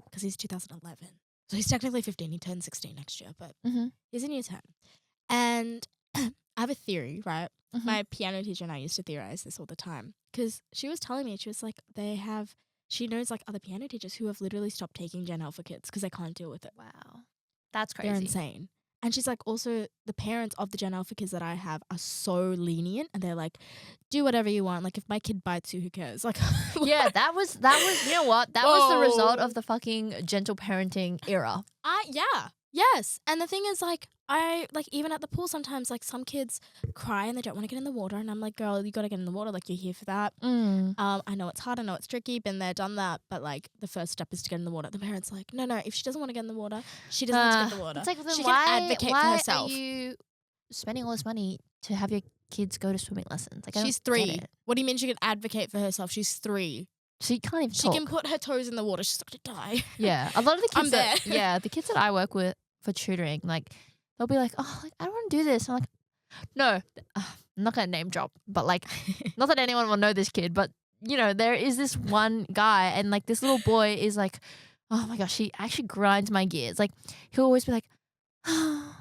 Because he's 2011. So he's technically 15. He turns 16 next year, but he's in year 10. And I have a theory, right? My piano teacher and I used to theorize this all the time. Because she was telling me, she was like, she knows like other piano teachers who have literally stopped taking Gen Alpha kids because they can't deal with it. Wow. That's crazy. They're insane. And she's like, also, the parents of the Gen Alpha kids that I have are so lenient, and they're like, do whatever you want. Like, if my kid bites you, who cares? Like, yeah, that was. You know what? That was the result of the fucking gentle parenting era. Yes. And the thing is, like, even at the pool sometimes, like, some kids cry and they don't want to get in the water, and I'm like, girl, you got to get in the water. Like, you're here for that. I know it's hard. I know it's tricky. Been there, done that. But, like, the first step is to get in the water. The parents like, no. If she doesn't want to get in the water, she doesn't have to get in the water. It's like, then she why, can advocate for herself. Why are you spending all this money to have your kids go to swimming lessons? Like, she's 3. What do you mean she can advocate for herself? She's 3. She can't even She can put her toes in the water. She's not going to die. Yeah. A lot of the kids the kids that I work with for tutoring, like, they'll be like, oh, like, I don't want to do this. I'm like, no, I'm not going to name drop, but like, not that anyone will know this kid, but you know, there is this one guy, and like this little boy is like, oh my gosh, he actually grinds my gears. Like, he'll always be like, oh,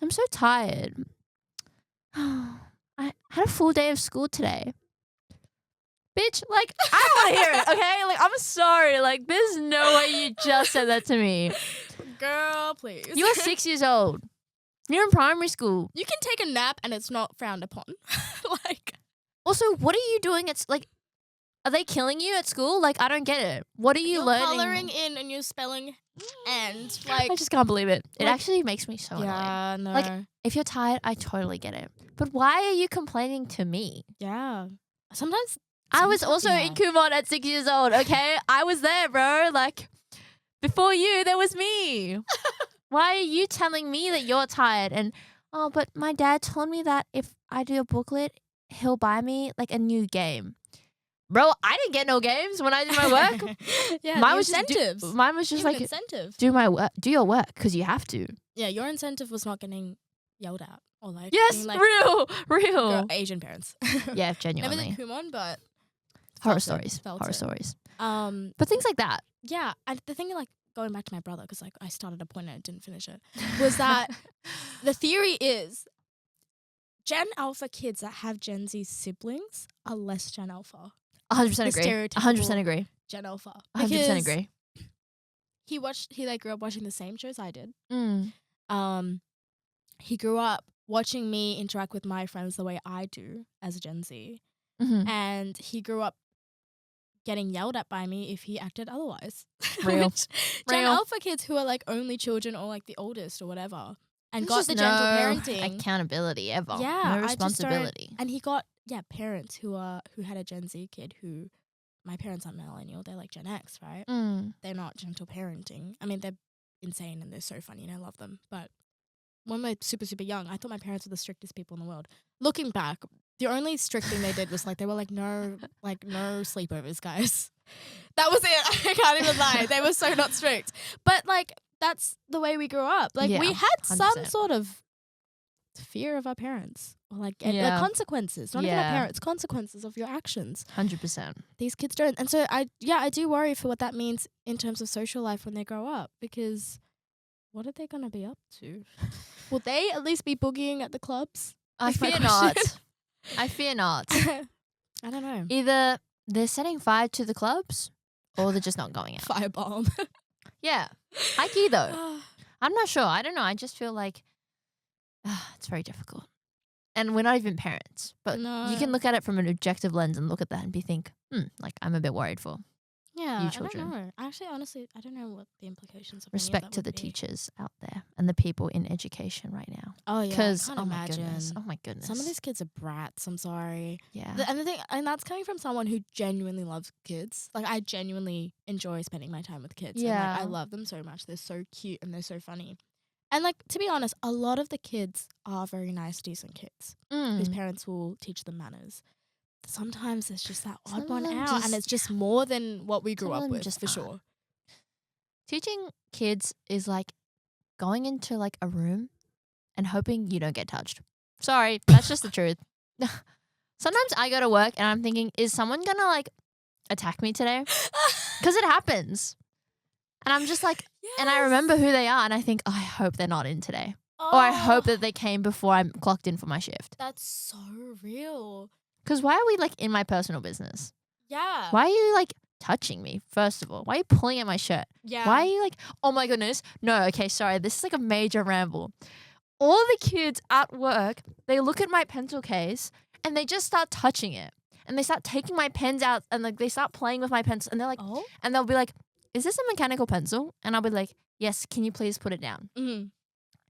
I'm so tired. Oh, I had a full day of school today. Bitch, like, I don't want to hear it, okay? Like, I'm sorry. Like, there's no way you just said that to me. Girl, please. You're 6 years old. You're in primary school. You can take a nap and it's not frowned upon. Like, also, what are you doing? It's like, are they killing you at school? Like, I don't get it. What are you learning? You're colouring in and you're spelling and, like. I just can't believe it. It actually makes me so annoyed. Yeah, no. Like, if you're tired, I totally get it. But why are you complaining to me? Yeah. Sometimes I was also in Kumon at 6 years old, okay? I was there, bro. Like, before you, there was me. Why are you telling me that you're tired? And, oh, but my dad told me that if I do a booklet, he'll buy me, like, a new game. Bro, I didn't get no games when I did my work. Yeah, mine was incentives. Mine was just even like, incentive. do your work, because you have to. Yeah, your incentive was not getting yelled at. Or like, yes, being like, real. Girl, Asian parents. Yeah, genuinely. Never did Kumon, but horror stories. But things like that. Yeah, and the thing, like, going back to my brother, because like I started a point and I didn't finish it, was that the theory is Gen Alpha kids that have Gen Z siblings are less Gen Alpha. 100% agree. 100% agree. Gen Alpha. 100% agree. He like grew up watching the same shows I did. He grew up watching me interact with my friends the way I do as a Gen Z. And he grew up getting yelled at by me if he acted otherwise. Real. Gen Alpha kids who are like only children or like the oldest or whatever, and got the gentle parenting, accountability ever. Yeah, no responsibility. And he got parents who had a Gen Z kid who, my parents aren't millennial, they're like Gen X, right? They're not gentle parenting. I mean, they're insane and they're so funny and I love them, but when we're super, super young, I thought my parents were the strictest people in the world. Looking back, the only strict thing they did was like, they were like, no sleepovers, guys. That was it. I can't even lie. They were so not strict. But like, that's the way we grew up. Like, we had 100%. Some sort of fear of our parents. Or like, like consequences. Not even our parents, consequences of your actions. 100%. These kids don't. And so I do worry for what that means in terms of social life when they grow up, because what are they going to be up to? Will they at least be boogieing at the clubs? I fear not. I fear not. I don't know. Either they're setting fire to the clubs or they're just not going out. Firebomb. Yeah. High key though. I'm not sure. I don't know. I just feel like it's very difficult. And we're not even parents. But you can look at it from an objective lens and look at that and think, like, I'm a bit worried for. Yeah, you I children. don't know. Actually, honestly, I don't know what the implications of any of Respect that to would the be. teachers out there and the people in education right now. Oh yeah, I Because can't oh my imagine. goodness, oh my goodness. Some of these kids are brats. I'm sorry. yeah. And the thing, and that's coming from someone who genuinely loves kids. Like I genuinely enjoy spending my time with kids. And like I Yeah. love them so much. They're so cute and they're so funny. And like to be honest, a lot of the kids are very nice, decent kids whose parents will teach them manners. Sometimes it's just that odd Some one of them out, and just- it's just more than what we grew Some of up them with, just for aren't. sure. Teaching kids is like going into like a room and hoping you don't get touched. Sorry, that's just the truth. Sometimes I go to work and I'm thinking, is someone gonna like attack me today? Because it happens. And I'm just like, and I remember who they are and I think, oh, I hope they're not in today. Or I hope that they came before I clocked in for my shift. That's so real. Because why are we like in my personal business? Yeah. Why are you like touching me, first of all? Why are you pulling at my shirt? Yeah. Why are you like, oh my goodness. No, okay, sorry. This is like a major ramble. All the kids at work, they look at my pencil case and they just start touching it. And they start taking my pens out and like they start playing with my pencil and they're like, Oh. and they'll be like, is this a mechanical pencil? And I'll be like, yes, can you please put it down? Mm-hmm.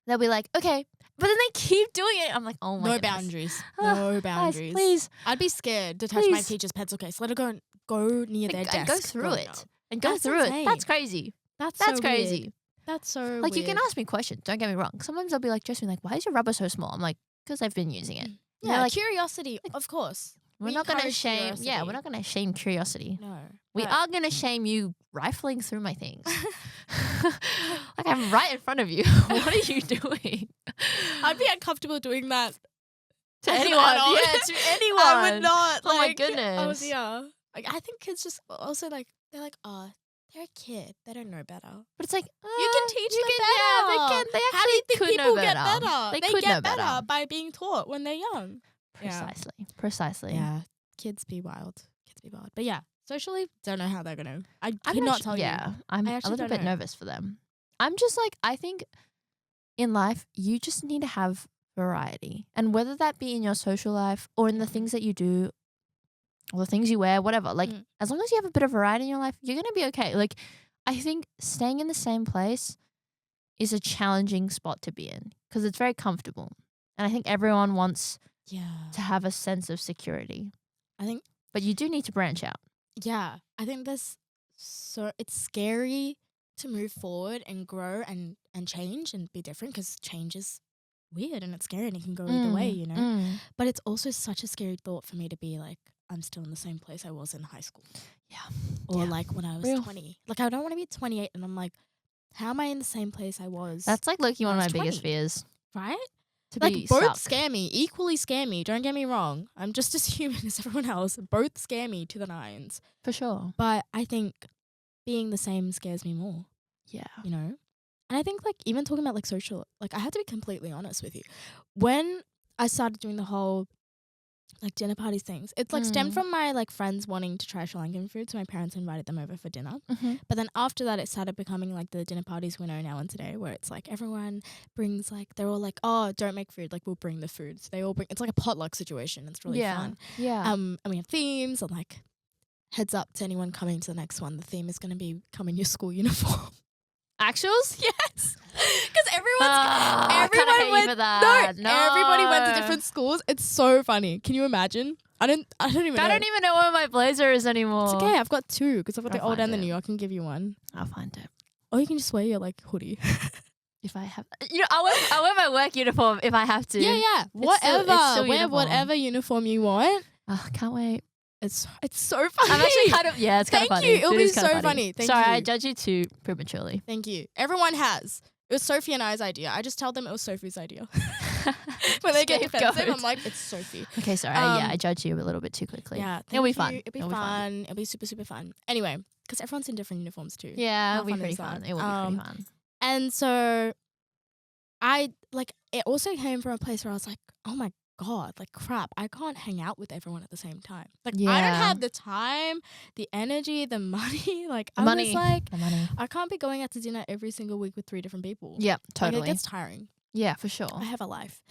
They'll be like, okay. But then they keep doing it. I'm like, oh my No goodness. boundaries. Ah, No guys, boundaries. please. I'd be scared to touch my Please. teacher's pencil case. Let her go near their desk. And go through growing it. up. And go That's through it. insane. That's crazy. That's That's so crazy. Weird. That's so Like, weird. you can ask me questions. Don't get me wrong. Sometimes they'll be like, Josephine, like, why is your rubber so small? I'm like, because I've been using it. And Yeah, they're like, curiosity, of course. we're We not going to encourage shame. curiosity. Yeah, we're not going to shame curiosity. No. We but- are going to shame you rifling through my things. Like, I'm right in front of you. What are you doing? I'd be uncomfortable doing that To as an anyone. adult. Yeah, to anyone. I would not. Oh my like, goodness. Oh dear. Like I think kids just also like they're like, oh, they're a kid. They don't know better. But it's like, You can teach them better. Yeah, they can. They How do you actually think could people know get better. better? They could get know better better. by being taught when they're young. Precisely. Precisely. Yeah. Kids be wild. Kids be wild. But yeah, socially, don't know how they're gonna. I I'm could not su- tell yeah, you. I'm I a actually little don't bit know. nervous for them. I'm just like, I think in life, you just need to have variety. And whether that be in your social life or in the things that you do or the things you wear, whatever, like, as long as you have a bit of variety in your life, you're going to be okay. Like, I think staying in the same place is a challenging spot to be in because it's very comfortable. And I think everyone wants to have a sense of security. I think. But you do need to branch out. Yeah, I think it's scary to move forward and grow and change and be different because change is weird and it's scary and it can go either way, you know. But it's also such a scary thought for me to be like, I'm still in the same place I was in high school. Yeah. Or like when I was Real. 20. Like I don't want to be 28 and I'm like, how am I in the same place I was? That's like Loki, one of I my was biggest 20. fears. right? To Like be both stuck. scare me, equally scare me. Don't get me wrong. I'm just as human as everyone else. Both scare me to the nines. For sure. But I think being the same scares me more, Yeah. you know? And I think like even talking about like social, like I have to be completely honest with you. When I started doing the whole like dinner parties things, it's like stemmed from my like friends wanting to try Sri Lankan food. So my parents invited them over for dinner. But then after that, it started becoming like the dinner parties we know now and today, where it's like everyone brings like, they're all like, oh, don't make food. Like we'll bring the food. So they all bring, it's like a potluck situation. It's really fun. Yeah. And we have themes and like heads up to anyone coming to the next one. The theme is going to be come in your school uniform. Actuals? Yes. Because I kinda everyone hate you went, for that. No. everybody went to different schools. It's so funny. Can you imagine? I don't even know. I don't even know where my blazer is anymore. It's okay. I've got two because I've got the I'll old and find the it. new. I can give you one. I'll find it. Or you can just wear your like hoodie. If I have, I'll wear my work uniform if I have to. yeah. Whatever. it's still Wear uniform. whatever uniform you want. Oh, can't wait. It's so funny. I'm actually kind of, it's kind of Thank funny. you. It'll It be is kinda so funny. Thank Sorry, you. I judge you too prematurely. Thank you. Everyone has. It was Sophie and I's idea. I just tell them it was Sophie's idea. When they get defensive, Scapegoat. I'm like, it's Sophie. Okay, sorry. I judge you a little bit too quickly. Yeah. It'll be thank fun. you. It'll be fun. It'll be super, super fun. Anyway, because everyone's in different uniforms too. Yeah, How it'll be fun pretty is that? fun. It will be pretty fun. And so it also came from a place where I was like, oh my God, like crap, I can't hang out with everyone at the same time. Like I don't Yeah. have the time, the energy, the money. Like I Money. was like, The money. I can't be going out to dinner every single week with 3 different people. Yeah, Like totally. it gets tiring. Yeah, for sure. I have a life.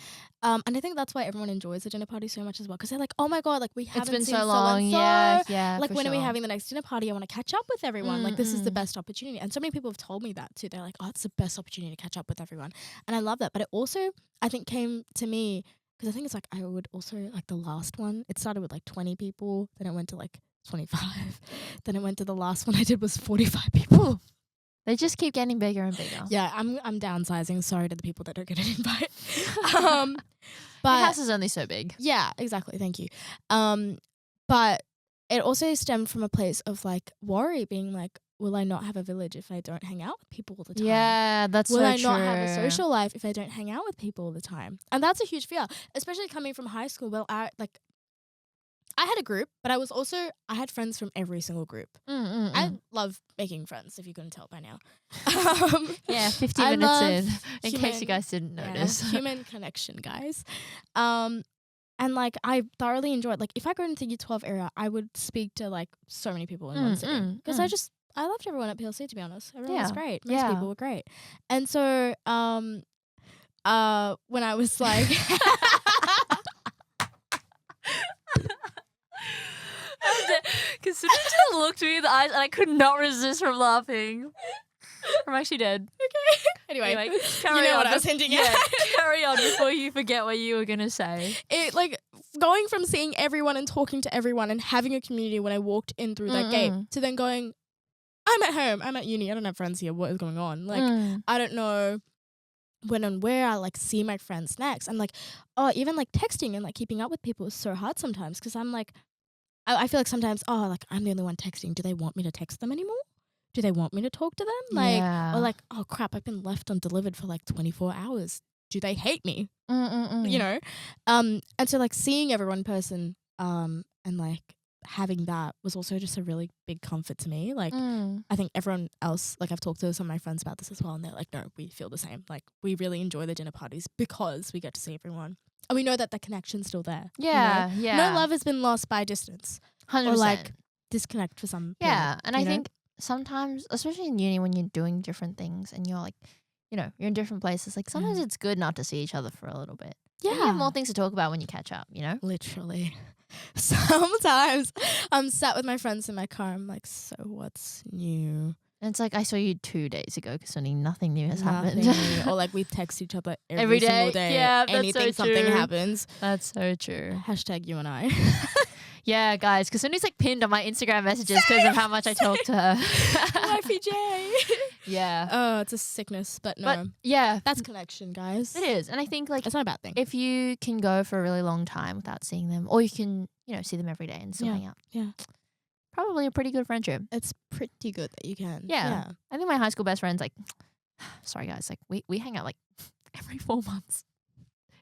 And I think that's why everyone enjoys the dinner party so much as well. Because they're like, oh my God, like we haven't It's been seen so long. so-and-so. Yeah, Like for when are we sure. having the next dinner party? I want to catch up with everyone. Like this is the best opportunity. And so many people have told me that too. They're like, oh, it's the best opportunity to catch up with everyone. And I love that. But it also, I think, came to me because I think it's like I would also like the last one. It started with like 20 people. Then it went to like 25. Then it went to the last one I did was 45 people. They just keep getting bigger and bigger. Yeah, I'm downsizing. Sorry to the people that don't get an invite. But the house is only so big. Yeah, exactly. Thank you. But it also stemmed from a place of like worry, being like, will I not have a village if I don't hang out with people all the time? Yeah, that's will so I true. not have a social life if I don't hang out with people all the time? And that's a huge fear, especially coming from high school. Well, I had a group, but I had friends from every single group. I love making friends, if you couldn't tell by now. Yeah, 50 minutes in case you guys didn't notice. Human connection, guys. And like I thoroughly enjoyed, like if I go into the year 12 area, I would speak to like so many people in one sitting. Because I loved everyone at PLC, to be honest. Everyone was great. Most people were great. And so when I was like Because Sydney just looked me in the eyes and I could not resist from laughing. I'm actually dead. Okay. Anyway, carry on. What I was hinting at. Carry on before you forget what you were going to say. It like going from seeing everyone and talking to everyone and having a community when I walked in through that gate to then going, I'm at home, I'm at uni, I don't have friends here, what is going on? Like, I don't know when and where I like see my friends next. I'm like, oh, even like texting and like keeping up with people is so hard sometimes because I'm like, I feel like sometimes, oh, like I'm the only one texting. Do they want me to text them anymore? Do they want me to talk to them? Like, or like, oh crap, I've been left undelivered for like 24 hours. Do they hate me? You know? And so like seeing everyone in person, and like having that was also just a really big comfort to me. Like, I think everyone else, like I've talked to some of my friends about this as well, and they're like, no, we feel the same. Like, we really enjoy the dinner parties because we get to see everyone. And we know that the connection's still there. Yeah, you know? yeah. No love has been lost by distance. 100%. Or like disconnect for some people. Yeah, and I think sometimes, especially in uni when you're doing different things and you're like, you know, you're in different places, like sometimes it's good not to see each other for a little bit. Yeah. And you have more things to talk about when you catch up, you know? Literally. Sometimes I'm sat with my friends in my car. I'm like, so what's new? And it's like, I saw you 2 days ago because nothing new has happened. Or like we text each other every day. Single day. Yeah, that's anything, so something true. happens. That's so true. Hashtag you and I. Yeah, guys, Kasundi's like pinned on my Instagram messages because of how much I talk to her. Wifey J. Yeah. Oh, it's a sickness, but no. But yeah. That's connection, guys. It is. And I think like it's not a bad thing. If you can go for a really long time without seeing them, or you can, you know, see them every day and still hang out. Yeah. Probably a pretty good friendship. It's pretty good that you can. Yeah. I think my high school best friends, like, sorry guys, like we hang out like every 4 months.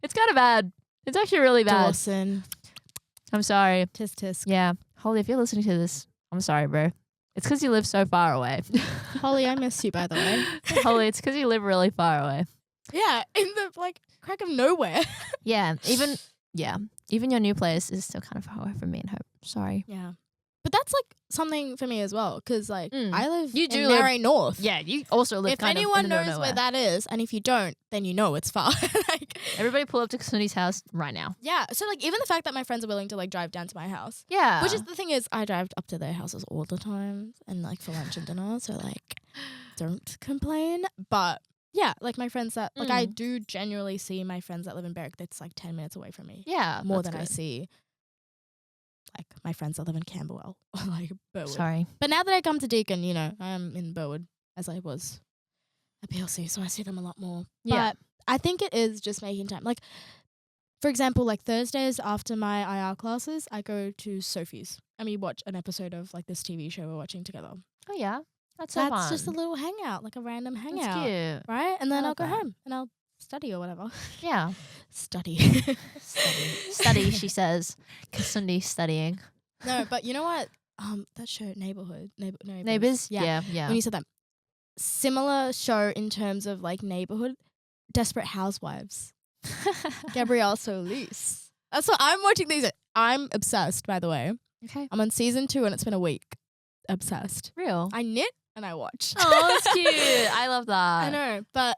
It's kind of bad. It's actually really bad. Dawson. I'm sorry. Tisk tisk. Yeah. Holly, if you're listening to this, I'm sorry, bro. It's because you live so far away. Holly, I miss you, by the way. Holly, it's because you live really far away. Yeah, in the like crack of nowhere. Yeah. Even your new place is still kind of far away from me and Hope. Sorry. Yeah. But that's like something for me as well, because like I live in live, Narre North. Yeah, you also live. If anyone knows where that is, and if you don't, then you know it's far. Like everybody, pull up to Kasundi's house right now. Yeah, so like even the fact that my friends are willing to like drive down to my house. Yeah, which is the thing is I drive up to their houses all the time and like for lunch and dinner. So like, don't complain. But yeah, like my friends that like I do genuinely see my friends that live in Berwick. That's like 10 minutes away from me. Yeah, more than I see. Like my friends that live in Camberwell or like Burwood. Sorry. But now that I come to Deakin, you know, I'm in Burwood as I was at PLC, so I see them a lot more. Yeah. But I think it is just making time. Like, for example, like Thursdays after my IR classes, I go to Sophie's and we watch an episode of like this TV show we're watching together. Oh yeah. That's so fun. That's just a little hangout, like a random hangout. That's cute. Right? And then I'll go home and I'll study or whatever. Yeah. Study. Study, she says. Kasundi studying. No, but you know what? That show, Neighbours? Yeah. When you said that. Similar show in terms of like neighborhood, Desperate Housewives. Gabrielle Solis. That's what I'm watching these. I'm obsessed, by the way. Okay. I'm on season 2 and it's been a week. Obsessed. Real. I knit and I watch. Oh, that's cute. I love that. I know. But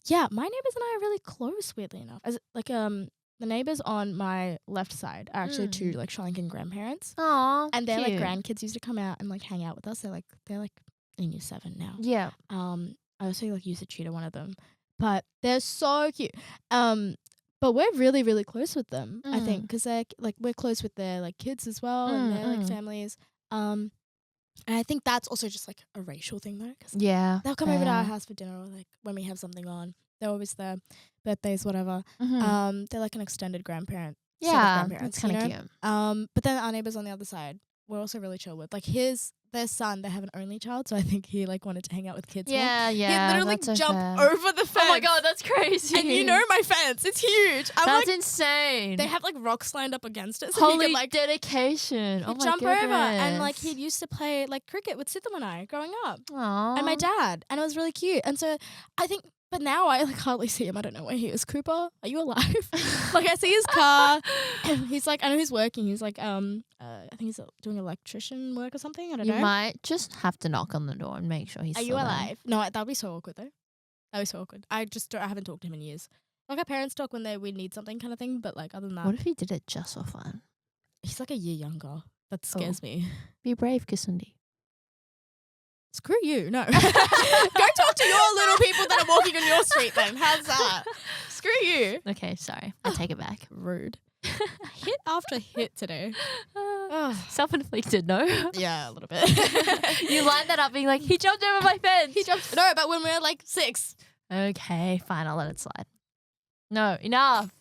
Yeah, my neighbors and I are really close, weirdly enough. As like the neighbors on my left side are actually two like Sri Lankan grandparents. Aw, And their like cute. grandkids used to come out and like hang out with us. They're like in year 7 now. Yeah. I also like used to tutor one of them. But they're so cute. But we're really, really close with them, I think, because they're like we're close with their like kids as well and their like families. And I think that's also just like a racial thing though, because Yeah. they'll come over to our house for dinner or like when we have something on. They're always there, birthdays, whatever. They're like an extended grandparent. Yeah, set of grandparents, that's kind of cute. But then our neighbors on the other side, we're also really chill with. Like their son, they have an only child, so I think he like wanted to hang out with kids more. Yeah. He literally that's so jumped fair. over the fence. Oh my god, that's crazy. And you know my fence, it's huge. I'm that's like, insane. they have like rocks lined up against it, so Holy he could like dedication. Oh he'd my jump goodness. over. And like he used to play like cricket with Sitham and I growing up. Aww. And my dad. And it was really cute. And so I think, but now I like hardly see him. I don't know where he is. Cooper, are you alive? Like I see his car. He's like, I know he's working. He's like, I think he's doing electrician work or something. I don't know. You might just have to knock on the door and make sure he's Are you still there. alive? No, that'd be so awkward though. That'd be so awkward. I haven't talked to him in years. Like our parents talk when we need something kind of thing. But like other than that, What if he did it just for fun? he's like a year younger. That scares me. Be brave, Kasundi. Screw you. No. Go talk to your little people that are walking on your street then. How's that? Screw you. Okay, sorry. I take it back. Rude. Hit after hit today. Self-inflicted, no? Yeah, a little bit. You lined that up being like, he jumped over my fence. He jumped. No, but when we were like 6. Okay, fine. I'll let it slide. No, enough.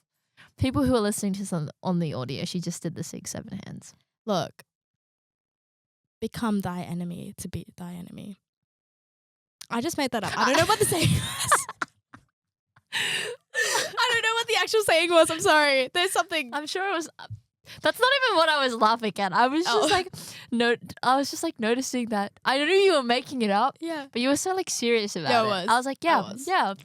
People who are listening to this on the audio, she just did the 6, 7 hands. Look. Become thy enemy to beat thy enemy. I just made that up. I don't know what the saying was. I don't know what the actual saying was. I'm sorry. There's something. I'm sure it was. That's not even what I was laughing at. I was just like, noticing that I knew you were making it up. Yeah. But you were so like serious about it. I was like, yeah,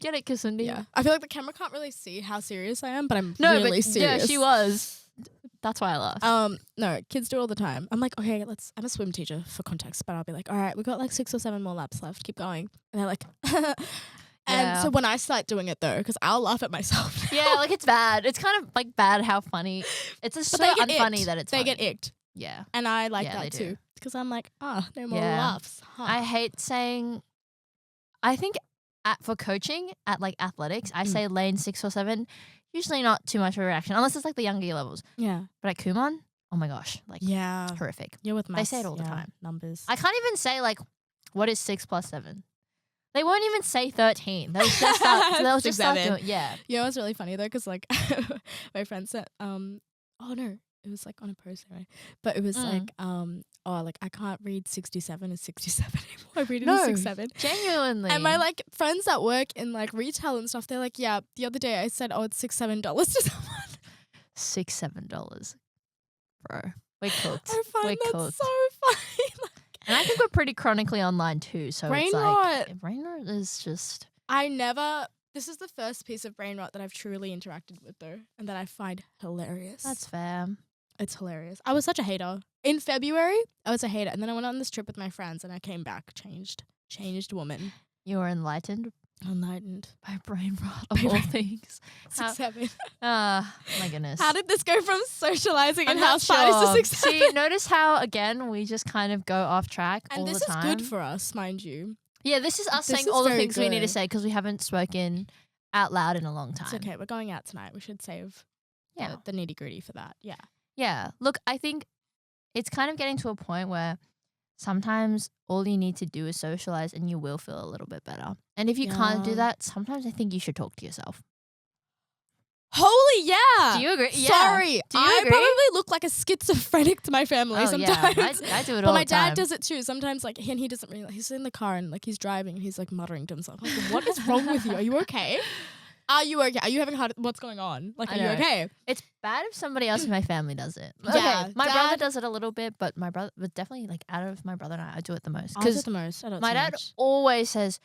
get it, Kasundi. Yeah. I feel like the camera can't really see how serious I am, but I'm No, really but serious. yeah, she was. That's why I laughed. No, kids do it all the time. I'm like, okay, I'm a swim teacher for context, but I'll be like, all right, we've got like 6 or 7 more laps left. Keep going. And they're like, and so when I start doing it though, because I'll laugh at myself. Yeah, like it's bad. It's kind of like bad how funny. It's just so unfunny that it's They funny. get icked. Yeah. And I like Yeah, that they too. do. Because I'm like, no more laughs. Huh. I hate saying, I think for coaching at like athletics, I say lane 6 or 7. Usually not too much of a reaction, unless it's like the younger year levels. Yeah. But at Kumon, oh my gosh, like horrific. You're with maths. They say it all the time. Numbers. I can't even say like, what is 6 plus 7? They won't even say 13. They'll just start doing, yeah. You know what's really funny though? Because like my friend said, oh no, it was like on a post anyway. But it was like, like I can't read 67 as 67 anymore. I read it as 67. Genuinely. And my like friends that work in like retail and stuff, they're like, yeah, the other day I said, it's $6, $7 to someone. $6, $7. Bro, we're cooked. I find that cooked. so funny. And I think we're pretty chronically online too. So brain it's like rot. Brain rot is just. This is the first piece of brain rot that I've truly interacted with though, and that I find hilarious. That's fair. It's hilarious. I was such a hater. In February, I was a hater. And then I went on this trip with my friends and I came back changed woman. You were enlightened by brain rot of all things. 6, 7. My goodness. How did this go from socializing and I'm house not parties to sure. 6, 7? See, notice how again we just kind of go off track And all the this time. is good for us, mind you. Yeah, this is us This saying is all the very things we need to good. say because we haven't spoken out loud in a long time. It's okay. We're going out tonight. We should save the nitty gritty for that. Yeah. Yeah. Look, I think it's kind of getting to a point where sometimes all you need to do is socialize and you will feel a little bit better. And if you can't do that, sometimes I think you should talk to yourself. Holy yeah. Do you agree? Yeah. Sorry. Do you I agree? probably look like a schizophrenic to my family sometimes. Yeah, I do it but all my the time. dad does it too. Sometimes like he doesn't really he's in the car and like he's driving and he's like muttering to himself. Like, what is wrong with you? Are you okay? Are you okay? Are you having hard? What's going on? Like, are you okay? It's bad if somebody else in my family does it. Yeah, okay, my brother does it a little bit, but definitely like out of my brother and I do it the most. I do it the most. I don't my so dad much. always says,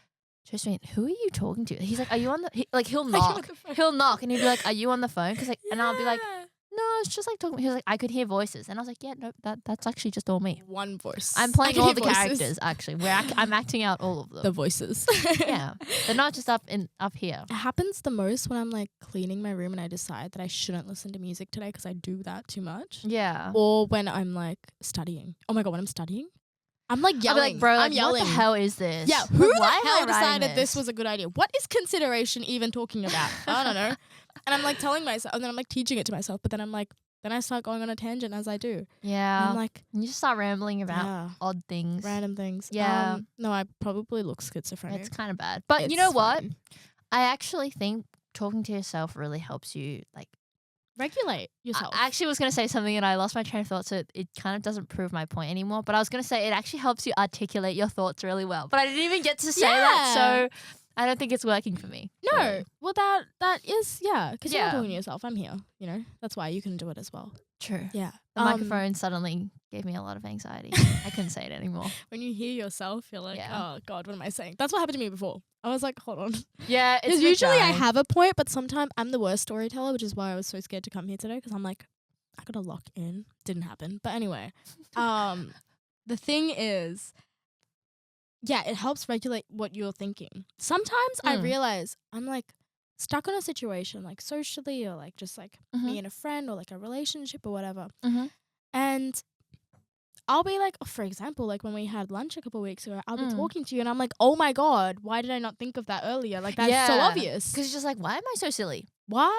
Josephine, who are you talking to? He's like, are you on the? He'll knock. He'll knock and he'll be like, are you on the phone? And I'll be like, no, it's just like talking. He was like, I could hear voices. And I was like, yeah, no, that's actually just all me. One voice. I'm playing all the characters, actually. I'm acting out all of them. The voices. Yeah. They're not just up here. It happens the most when I'm like cleaning my room and I decide that I shouldn't listen to music today because I do that too much. Yeah. Or when I'm like studying. Oh my God, when I'm studying, I'm like yelling. I'll be like, bro, I'm yelling. what the hell is this? Yeah, who the Why am I hell writing decided this was a good idea? What is consideration even talking about? I don't know. And I'm like telling myself, and then I'm like teaching it to myself, but then I'm like, then I start going on a tangent as I do. Yeah. And I'm like, you just start rambling about odd things. Random things. Yeah. No, I probably look schizophrenic. It's kind of bad. But you know what? I actually think talking to yourself really helps you like regulate yourself. I actually was going to say something and I lost my train of thought, so it kind of doesn't prove my point anymore. But I was going to say it actually helps you articulate your thoughts really well. But I didn't even get to say that, so I don't think it's working for me. No. Really. Well, that is, because you're not talking to yourself. I'm here, That's why you can do it as well. True. Yeah. The microphone suddenly gave me a lot of anxiety. I couldn't say it anymore. When you hear yourself, you're like, oh God, what am I saying? That's what happened to me before. I was like, hold on. Yeah, it's usually I have a point, but sometimes I'm the worst storyteller, which is why I was so scared to come here today because I'm like, I gotta lock in. Didn't happen. But anyway, the thing is, it helps regulate what you're thinking. Sometimes I realize I'm like stuck on a situation, like socially or like just like me and a friend or like a relationship or whatever. And I'll be like, for example, like when we had lunch a couple of weeks ago, I'll be talking to you and I'm like, oh my God, why did I not think of that earlier? Like that's so obvious. Because it's just like, why am I so silly? What?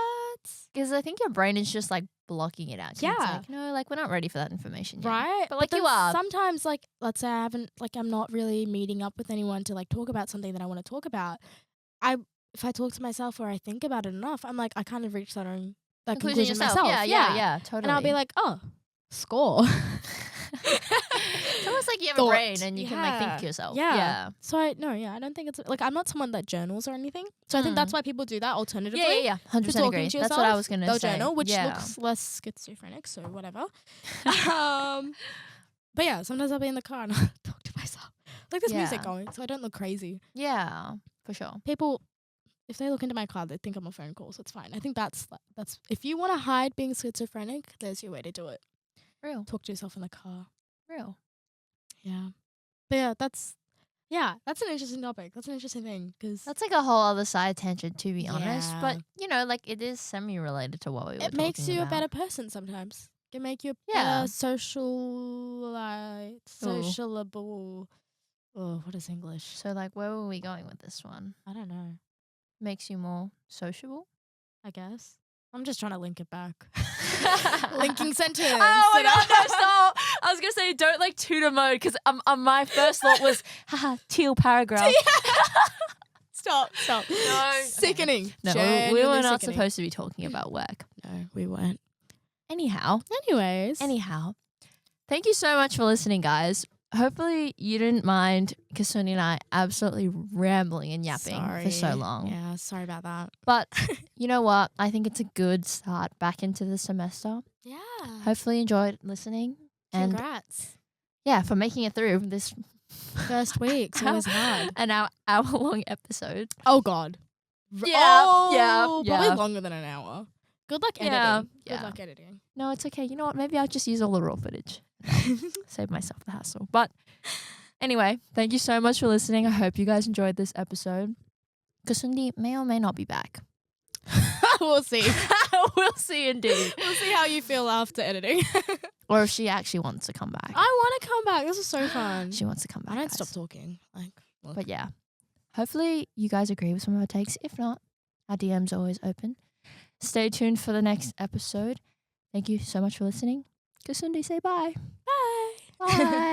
Because I think your brain is just like blocking it out. So it's like, no, like we're not ready for that information yet. Right. But like you are. Sometimes like, let's say I haven't, like I'm not really meeting up with anyone to like talk about something that I want to talk about. If I talk to myself or I think about it enough, I'm like, I kind of reach that own conclusion myself. Yeah, totally. And I'll be like, oh, score. It's almost like you have a brain and you can like think to yourself. Yeah. So I don't think it's like I'm not someone that journals or anything. So I think that's why people do that alternatively. Yeah. 100% agree. That's what I was gonna say. They'll journal, which looks less schizophrenic, so whatever. But yeah, sometimes I'll be in the car and I'll talk to myself. Like there's music going, so I don't look crazy. Yeah, for sure. People, if they look into my car, they think I'm a phone call, so it's fine. I think that's if you want to hide being schizophrenic, there's your way to do it. Real. Talk to yourself in the car. Real. Yeah. But that's an interesting topic. That's an interesting thing because that's like a whole other side tangent, to be honest. But like it is semi-related to what we were talking about. It makes you a better person sometimes. It can make you a better socialable. Oh, what is English? So like, where were we going with this one? I don't know. Makes you more sociable, I guess. I'm just trying to link it back. Linking sentence. Oh my God, no, stop. I was going to say, don't like tutor mode because my first thought was, haha, teal paragraph. Stop. No. Sickening. No, we were not supposed to be talking about work. No, we weren't. Anyhow. Anyhow. Thank you so much for listening, guys. Hopefully you didn't mind Kasundi and I absolutely rambling and yapping for so long. Yeah, sorry about that. But you know what? I think it's a good start back into the semester. Yeah. Hopefully you enjoyed listening. Congrats. And for making it through this first week. So it was hard. An hour-long episode. Oh, God. Yeah. Probably longer than an hour. Good luck editing. Yeah. Good luck editing. No, it's okay. You know what? Maybe I'll just use all the raw footage. Save myself the hassle. But anyway, thank you so much for listening. I hope you guys enjoyed this episode. Kasundi may or may not be back. We'll see. We'll see indeed. We'll see how you feel after editing. Or if she actually wants to come back. I want to come back. This is so fun. She wants to come back. I don't stop talking. Look. But yeah, hopefully you guys agree with some of our takes. If not, our DM's always open. Stay tuned for the next episode. Thank you so much for listening. Kasundi, say bye. Bye. Bye.